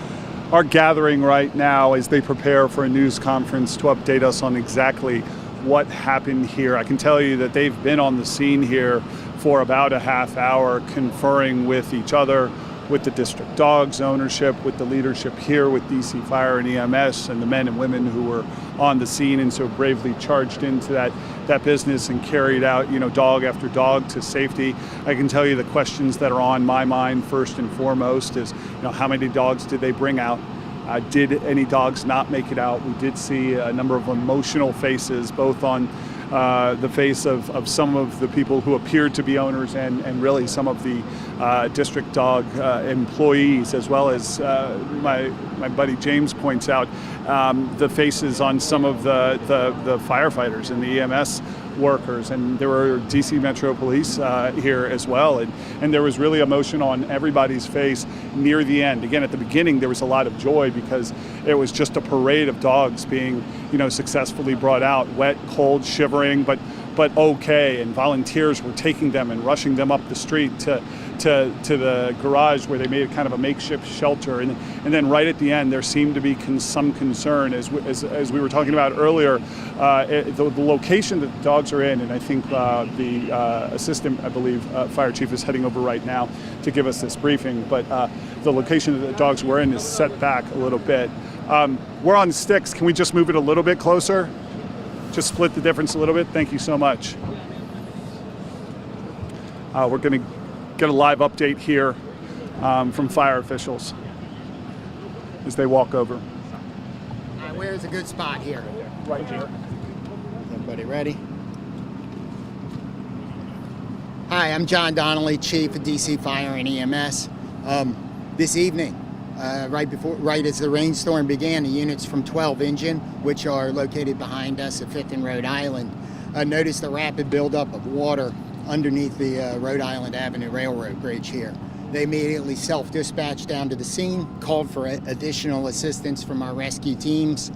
are gathering right now as they prepare for a news conference to update us on exactly what happened here. I can tell you that they've been on the scene here for about a half hour, conferring with each other, with the district dogs ownership, with the leadership here with DC Fire and EMS, and the men and women who were on the scene and so bravely charged into that business and carried out, dog after dog to safety. I can tell you the questions that are on my mind first and foremost is, how many dogs did they bring out? Did any dogs not make it out? We did see a number of emotional faces, both on the face of some of the people who appeared to be owners and really some of the district dog employees, as well as my buddy James points out, the faces on some of the firefighters and the EMS workers, and there were DC Metro Police here as well, and there was really emotion on everybody's face near the end. Again, at the beginning there was a lot of joy because it was just a parade of dogs being successfully brought out, wet, cold, shivering, but okay, and volunteers were taking them and rushing them up the street to the garage where they made kind of a makeshift shelter, and then right at the end there seemed to be some concern as we were talking about earlier, the location that the dogs are in, and I think the assistant, I believe, fire chief is heading over right now to give us this briefing, but the location that the dogs were in is set back a little bit. We're on sticks. Can we just move it a little bit closer? Just split the difference a little bit. Thank you so much. We're going to get a live update here from fire officials as they walk over. Where's a good spot here? Right here. Everybody ready? Hi, I'm John Donnelly, Chief of DC Fire and EMS. This evening, right as the rainstorm began, the units from 12 Engine, which are located behind us at 5th and Rhode Island, noticed the rapid buildup of water underneath the Rhode Island Avenue Railroad Bridge here. They immediately self-dispatched down to the scene, called for additional assistance from our rescue teams,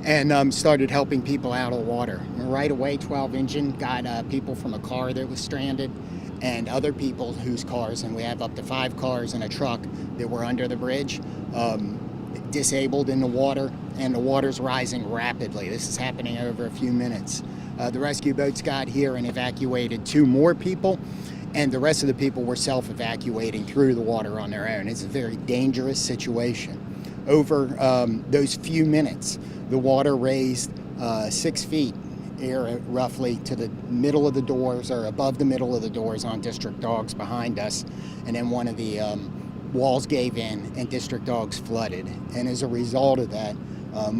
and started helping people out of the water. And right away, 12 Engine got people from a car that was stranded and other people whose cars, and we have up to 5 cars and a truck that were under the bridge, disabled in the water, and the water's rising rapidly. This is happening over a few minutes. The rescue boats got here and evacuated 2 more people, and the rest of the people were self-evacuating through the water on their own. It's a very dangerous situation. Over those few minutes, the water raised 6 feet roughly to the middle of the doors, or above the middle of the doors on district dogs behind us, and then one of the walls gave in and district dogs flooded. And as a result of that,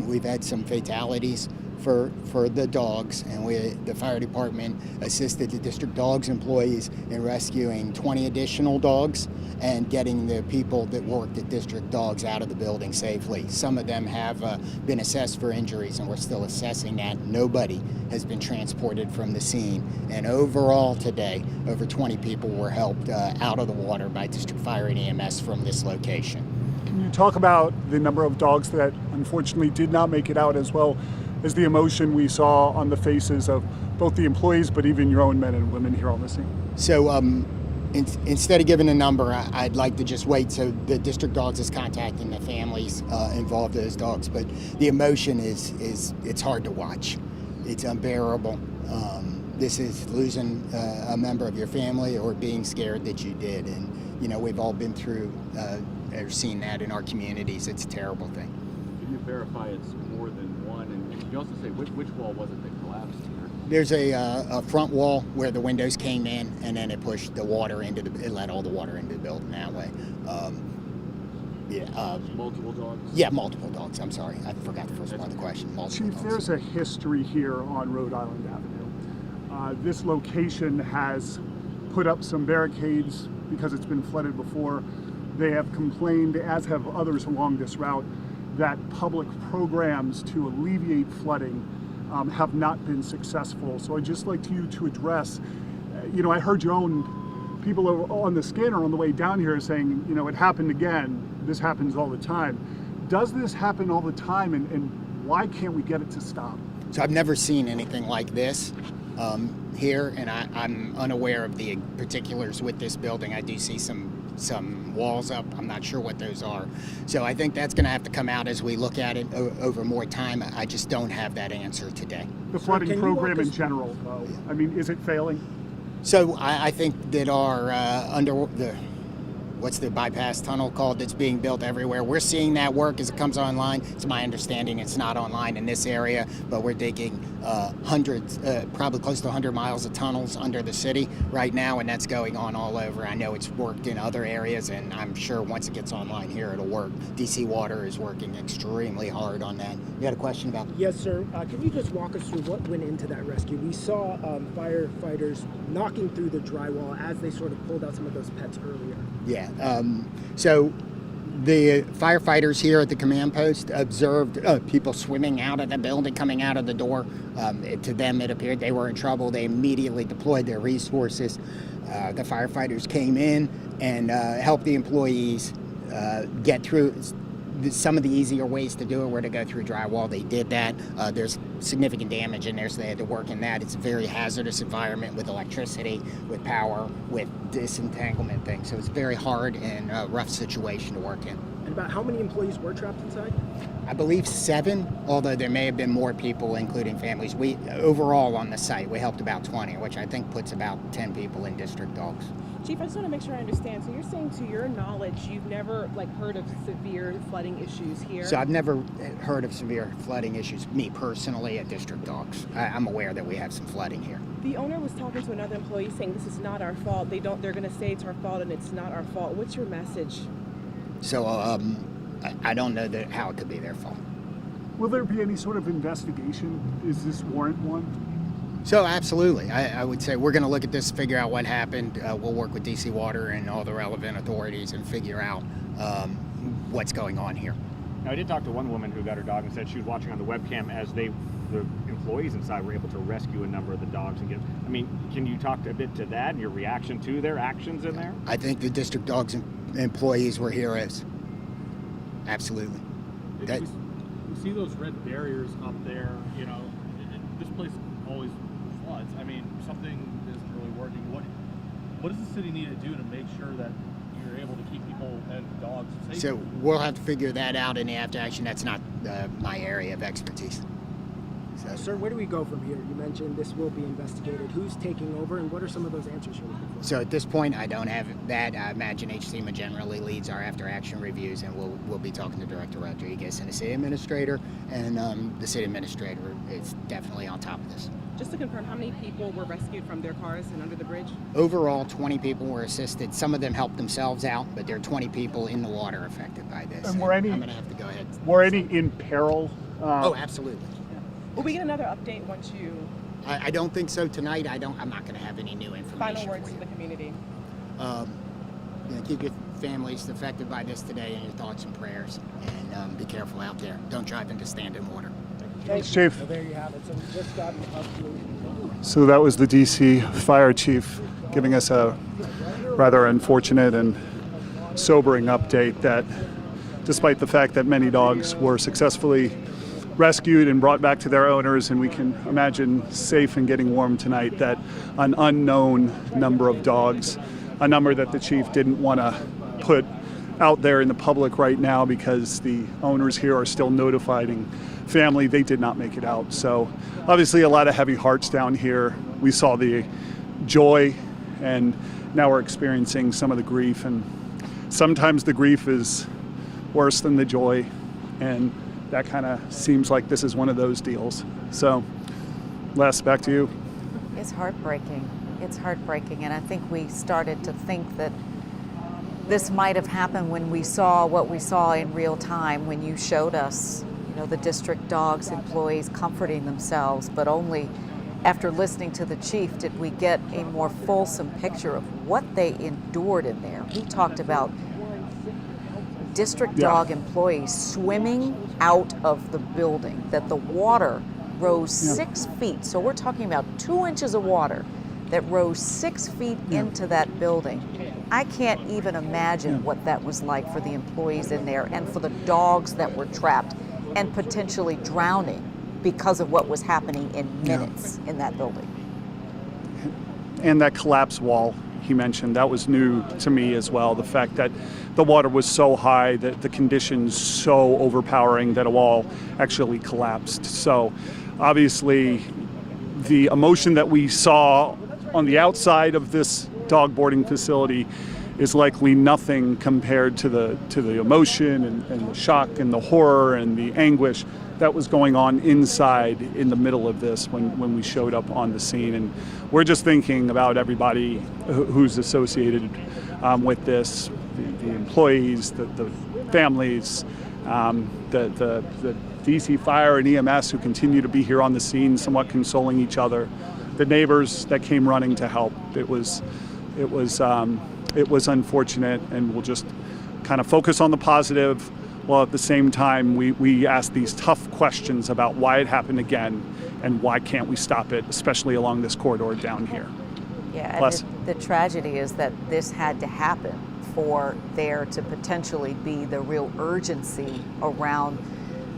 we've had some fatalities. for the dogs, and the fire department assisted the district dogs employees in rescuing 20 additional dogs and getting the people that worked at district dogs out of the building safely. Some of them have been assessed for injuries, and we're still assessing that. Nobody has been transported from the scene, and overall today, over 20 people were helped out of the water by district fire and EMS from this location. Can you talk about the number of dogs that unfortunately did not make it out, as well as the emotion we saw on the faces of both the employees, but even your own men and women here on the scene? So instead of giving a number, I'd like to just wait. So the district dogs is contacting the families involved with those dogs, but the emotion is it's hard to watch. It's unbearable. This is losing a member of your family or being scared that you did. And, we've all been through or seen that in our communities. It's a terrible thing. Can you verify it's more than one? And can you also say which wall was it that collapsed here? There's a front wall where the windows came in, and then it pushed the water it let all the water into the building that way. Multiple dogs? Yeah, multiple dogs. I'm sorry. I forgot the first part of the question. Multiple Chief, dogs. there's a history here on Rhode Island Avenue. This location has put up some barricades because it's been flooded before. They have complained, as have others along this route, that public programs to alleviate flooding have not been successul. So I'd just like you to address, I heard your own people on the scanner on the way down here saying, it happened again. This happens all the time. Does this happen all the time, and why can't we get it to stop? So I've never seen anything like this here, and I'm unaware of the particulars with this building. I do see some walls up. I'm not sure what those are. So I think that's going to have to come out as we look at it over more time. I just don't have that answer today. The flooding program in general, though, I mean, is it failing? So I think that our what's the bypass tunnel called that's being built everywhere? We're seeing that work as it comes online. It's my understanding it's not online in this area, but we're digging hundreds, probably close to 100 miles of tunnels under the city right now, and that's going on all over. I know it's worked in other areas, and I'm sure once it gets online here, it'll work. DC Water is working extremely hard on that. You had a question about? Yes, sir. Can you just walk us through what went into that rescue? We saw firefighters knocking through the drywall as they sort of pulled out some of those pets earlier. Yeah. So the firefighters here at the command post observed people swimming out of the building, coming out of the door. To them, it appeared they were in trouble. They immediately deployed their resources. The firefighters came in and helped the employees get through. Some of the easier ways to do it were to go through drywall. They did that. There's significant damage in there, so they had to work in that. It's a very hazardous environment with electricity, with power, with disentanglement things. So it's very hard and a rough situation to work in. And about how many employees were trapped inside? I believe 7, although there may have been more people, including families. We overall on the site, we helped about 20, which I think puts about 10 people in district dogs. Chief, I just want to make sure I understand. So you're saying, to your knowledge, you've never heard of severe flooding issues here? So I've never heard of severe flooding issues, me personally, at district dogs. I'm aware that we have some flooding here. The owner was talking to another employee saying this is not our fault. They're going to say it's our fault and it's not our fault. What's your message? So I don't know how it could be their fault. Will there be any sort of investigation? Is this warrant one? So absolutely. I would say we're going to look at this, figure out what happened. We'll work with DC Water and all the relevant authorities and figure out what's going on here. Now, I did talk to one woman who got her dog and said she was watching on the webcam as the employees inside were able to rescue a number of the dogs and can you talk a bit to that and your reaction to their actions in there? I think the district dogs employees were heroes. Absolutely. We see those red barriers up there, this place always floods. Something isn't really working. What does the city need to do to make sure that you're able to keep people and dogs safe? So we'll have to figure that out in the after action. That's not my area of expertise. So, sir, where do we go from here? You mentioned this will be investigated. Who's taking over, and what are some of those answers you're looking for? So at this point, I don't have that. I imagine HCMA generally leads our after-action reviews, and we'll be talking to Director Rodriguez and the city administrator, and the city administrator is definitely on top of this. Just to confirm, how many people were rescued from their cars and under the bridge? Overall, 20 people were assisted. Some of them helped themselves out, but there are 20 people in the water affected by this. And were any? I'm going to have to go ahead. Were any in peril? Oh, absolutely. Will we get another update once you? I don't think so tonight. I'm not going to have any new information. Final words to the community. Keep your families affected by this today in your thoughts and prayers, and be careful out there. Don't drive into standing water. Thanks, Chief. So there you have it. So we just got an update. So that was the DC Fire Chief giving us a rather unfortunate and sobering update that despite the fact that many dogs were successfully rescued and brought back to their owners, and we can imagine safe and getting warm tonight, that an unknown number of dogs, a number that the chief didn't want to put out there in the public right now because the owners here are still notifying family, they did not make it out. So obviously a lot of heavy hearts down here. We saw the joy, and now we're experiencing some of the grief, and sometimes the grief is worse than the joy, and that kind of seems like this is one of those deals. So Les, back to you. It's heartbreaking. It's heartbreaking, and I think we started to think that this might have happened when we saw what we saw in real time, when you showed us, the district dogs, employees comforting themselves, but only after listening to the chief did we get a more fulsome picture of what they endured in there. He talked about district dog employees swimming out of the building, that the water rose 6 feet. So we're talking about 2 inches of water that rose 6 feet into that building. I can't even imagine what that was like for the employees in there and for the dogs that were trapped and potentially drowning because of what was happening in minutes in that building. And that collapse wall he mentioned, that was new to me as well. The fact that the water was so high, that the conditions so overpowering that a wall actually collapsed. So obviously the emotion that we saw on the outside of this dog boarding facility is likely nothing compared to the emotion and the shock and the horror and the anguish that was going on inside in the middle of this when we showed up on the scene. And we're just thinking about everybody who's associated with this, the employees, the families, the DC Fire and EMS who continue to be here on the scene, somewhat consoling each other, the neighbors that came running to help. It was unfortunate, and we'll just kind of focus on the positive, while at the same time we ask these tough questions about why it happened again and why can't we stop it, especially along this corridor down here. Yeah, and the tragedy is that this had to happen for there to potentially be the real urgency around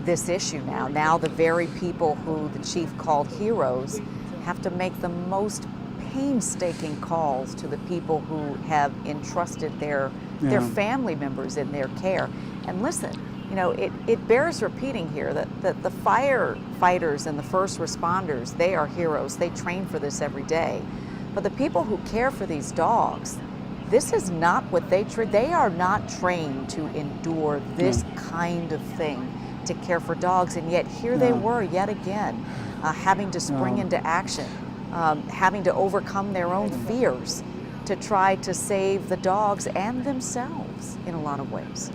this issue now. Now the very people who the chief called heroes have to make the most painstaking calls to the people who have entrusted their family members in their care. And listen, it bears repeating here that the firefighters and the first responders, they are heroes. They train for this every day. But the people who care for these dogs, this is not what they are not trained to endure this kind of thing, to care for dogs. And yet here they were yet again, having to spring into action. Having to overcome their own fears to try to save the dogs and themselves in a lot of ways.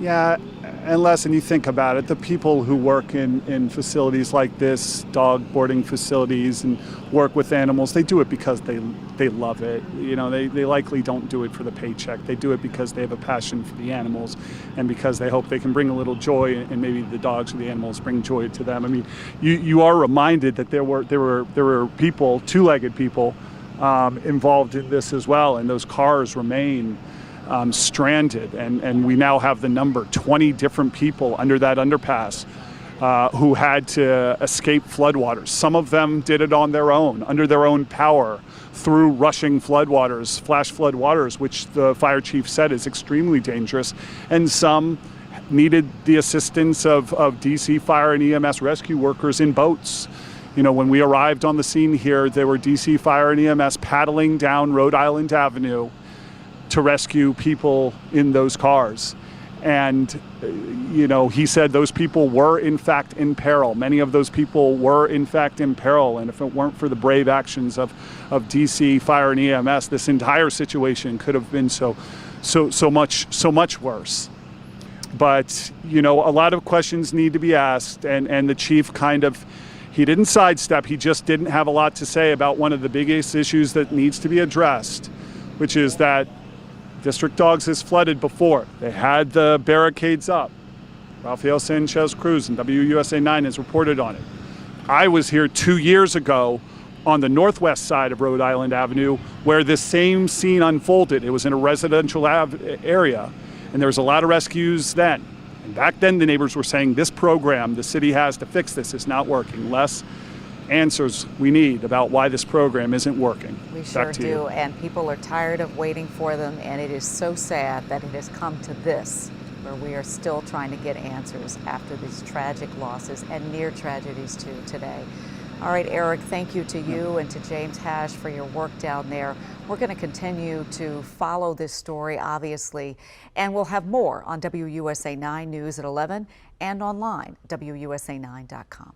Yeah, and Les, and you think about it, the people who work in facilities like this, dog boarding facilities, and work with animals, they do it because they love it. They likely don't do it for the paycheck. They do it because they have a passion for the animals, and because they hope they can bring a little joy, and maybe the dogs or the animals bring joy to them. I mean, you are reminded that there were people, two-legged people, involved in this as well, and those cars remain stranded, and we now have the number 20 different people under that underpass who had to escape floodwaters. Some of them did it on their own, under their own power, through rushing floodwaters, flash floodwaters, which the fire chief said is extremely dangerous, and some needed the assistance of DC Fire and EMS rescue workers in boats. When we arrived on the scene here, there were DC Fire and EMS paddling down Rhode Island Avenue to rescue people in those cars. And, he said those people were in fact in peril. Many of those people were in fact in peril. And if it weren't for the brave actions of DC Fire and EMS, this entire situation could have been so much worse. But, a lot of questions need to be asked. And the chief kind of, He didn't sidestep, he just didn't have a lot to say about one of the biggest issues that needs to be addressed, which is that District Dogs has flooded before. They had the barricades up. Rafael Sanchez Cruz and WUSA 9 has reported on it. I was here 2 years ago on the northwest side of Rhode Island Avenue where this same scene unfolded. It was in a residential area, and there was a lot of rescues then. And back then the neighbors were saying this program the city has to fix this is not working. Less answers we need about why this program isn't working. We sure do, and people are tired of waiting for them, and it is so sad that it has come to this, where we are still trying to get answers after these tragic losses and near tragedies too today. All right, Eric, thank you to you and to James Hash for your work down there. We're going to continue to follow this story, obviously, and we'll have more on WUSA 9 News at 11 and online, WUSA9.com.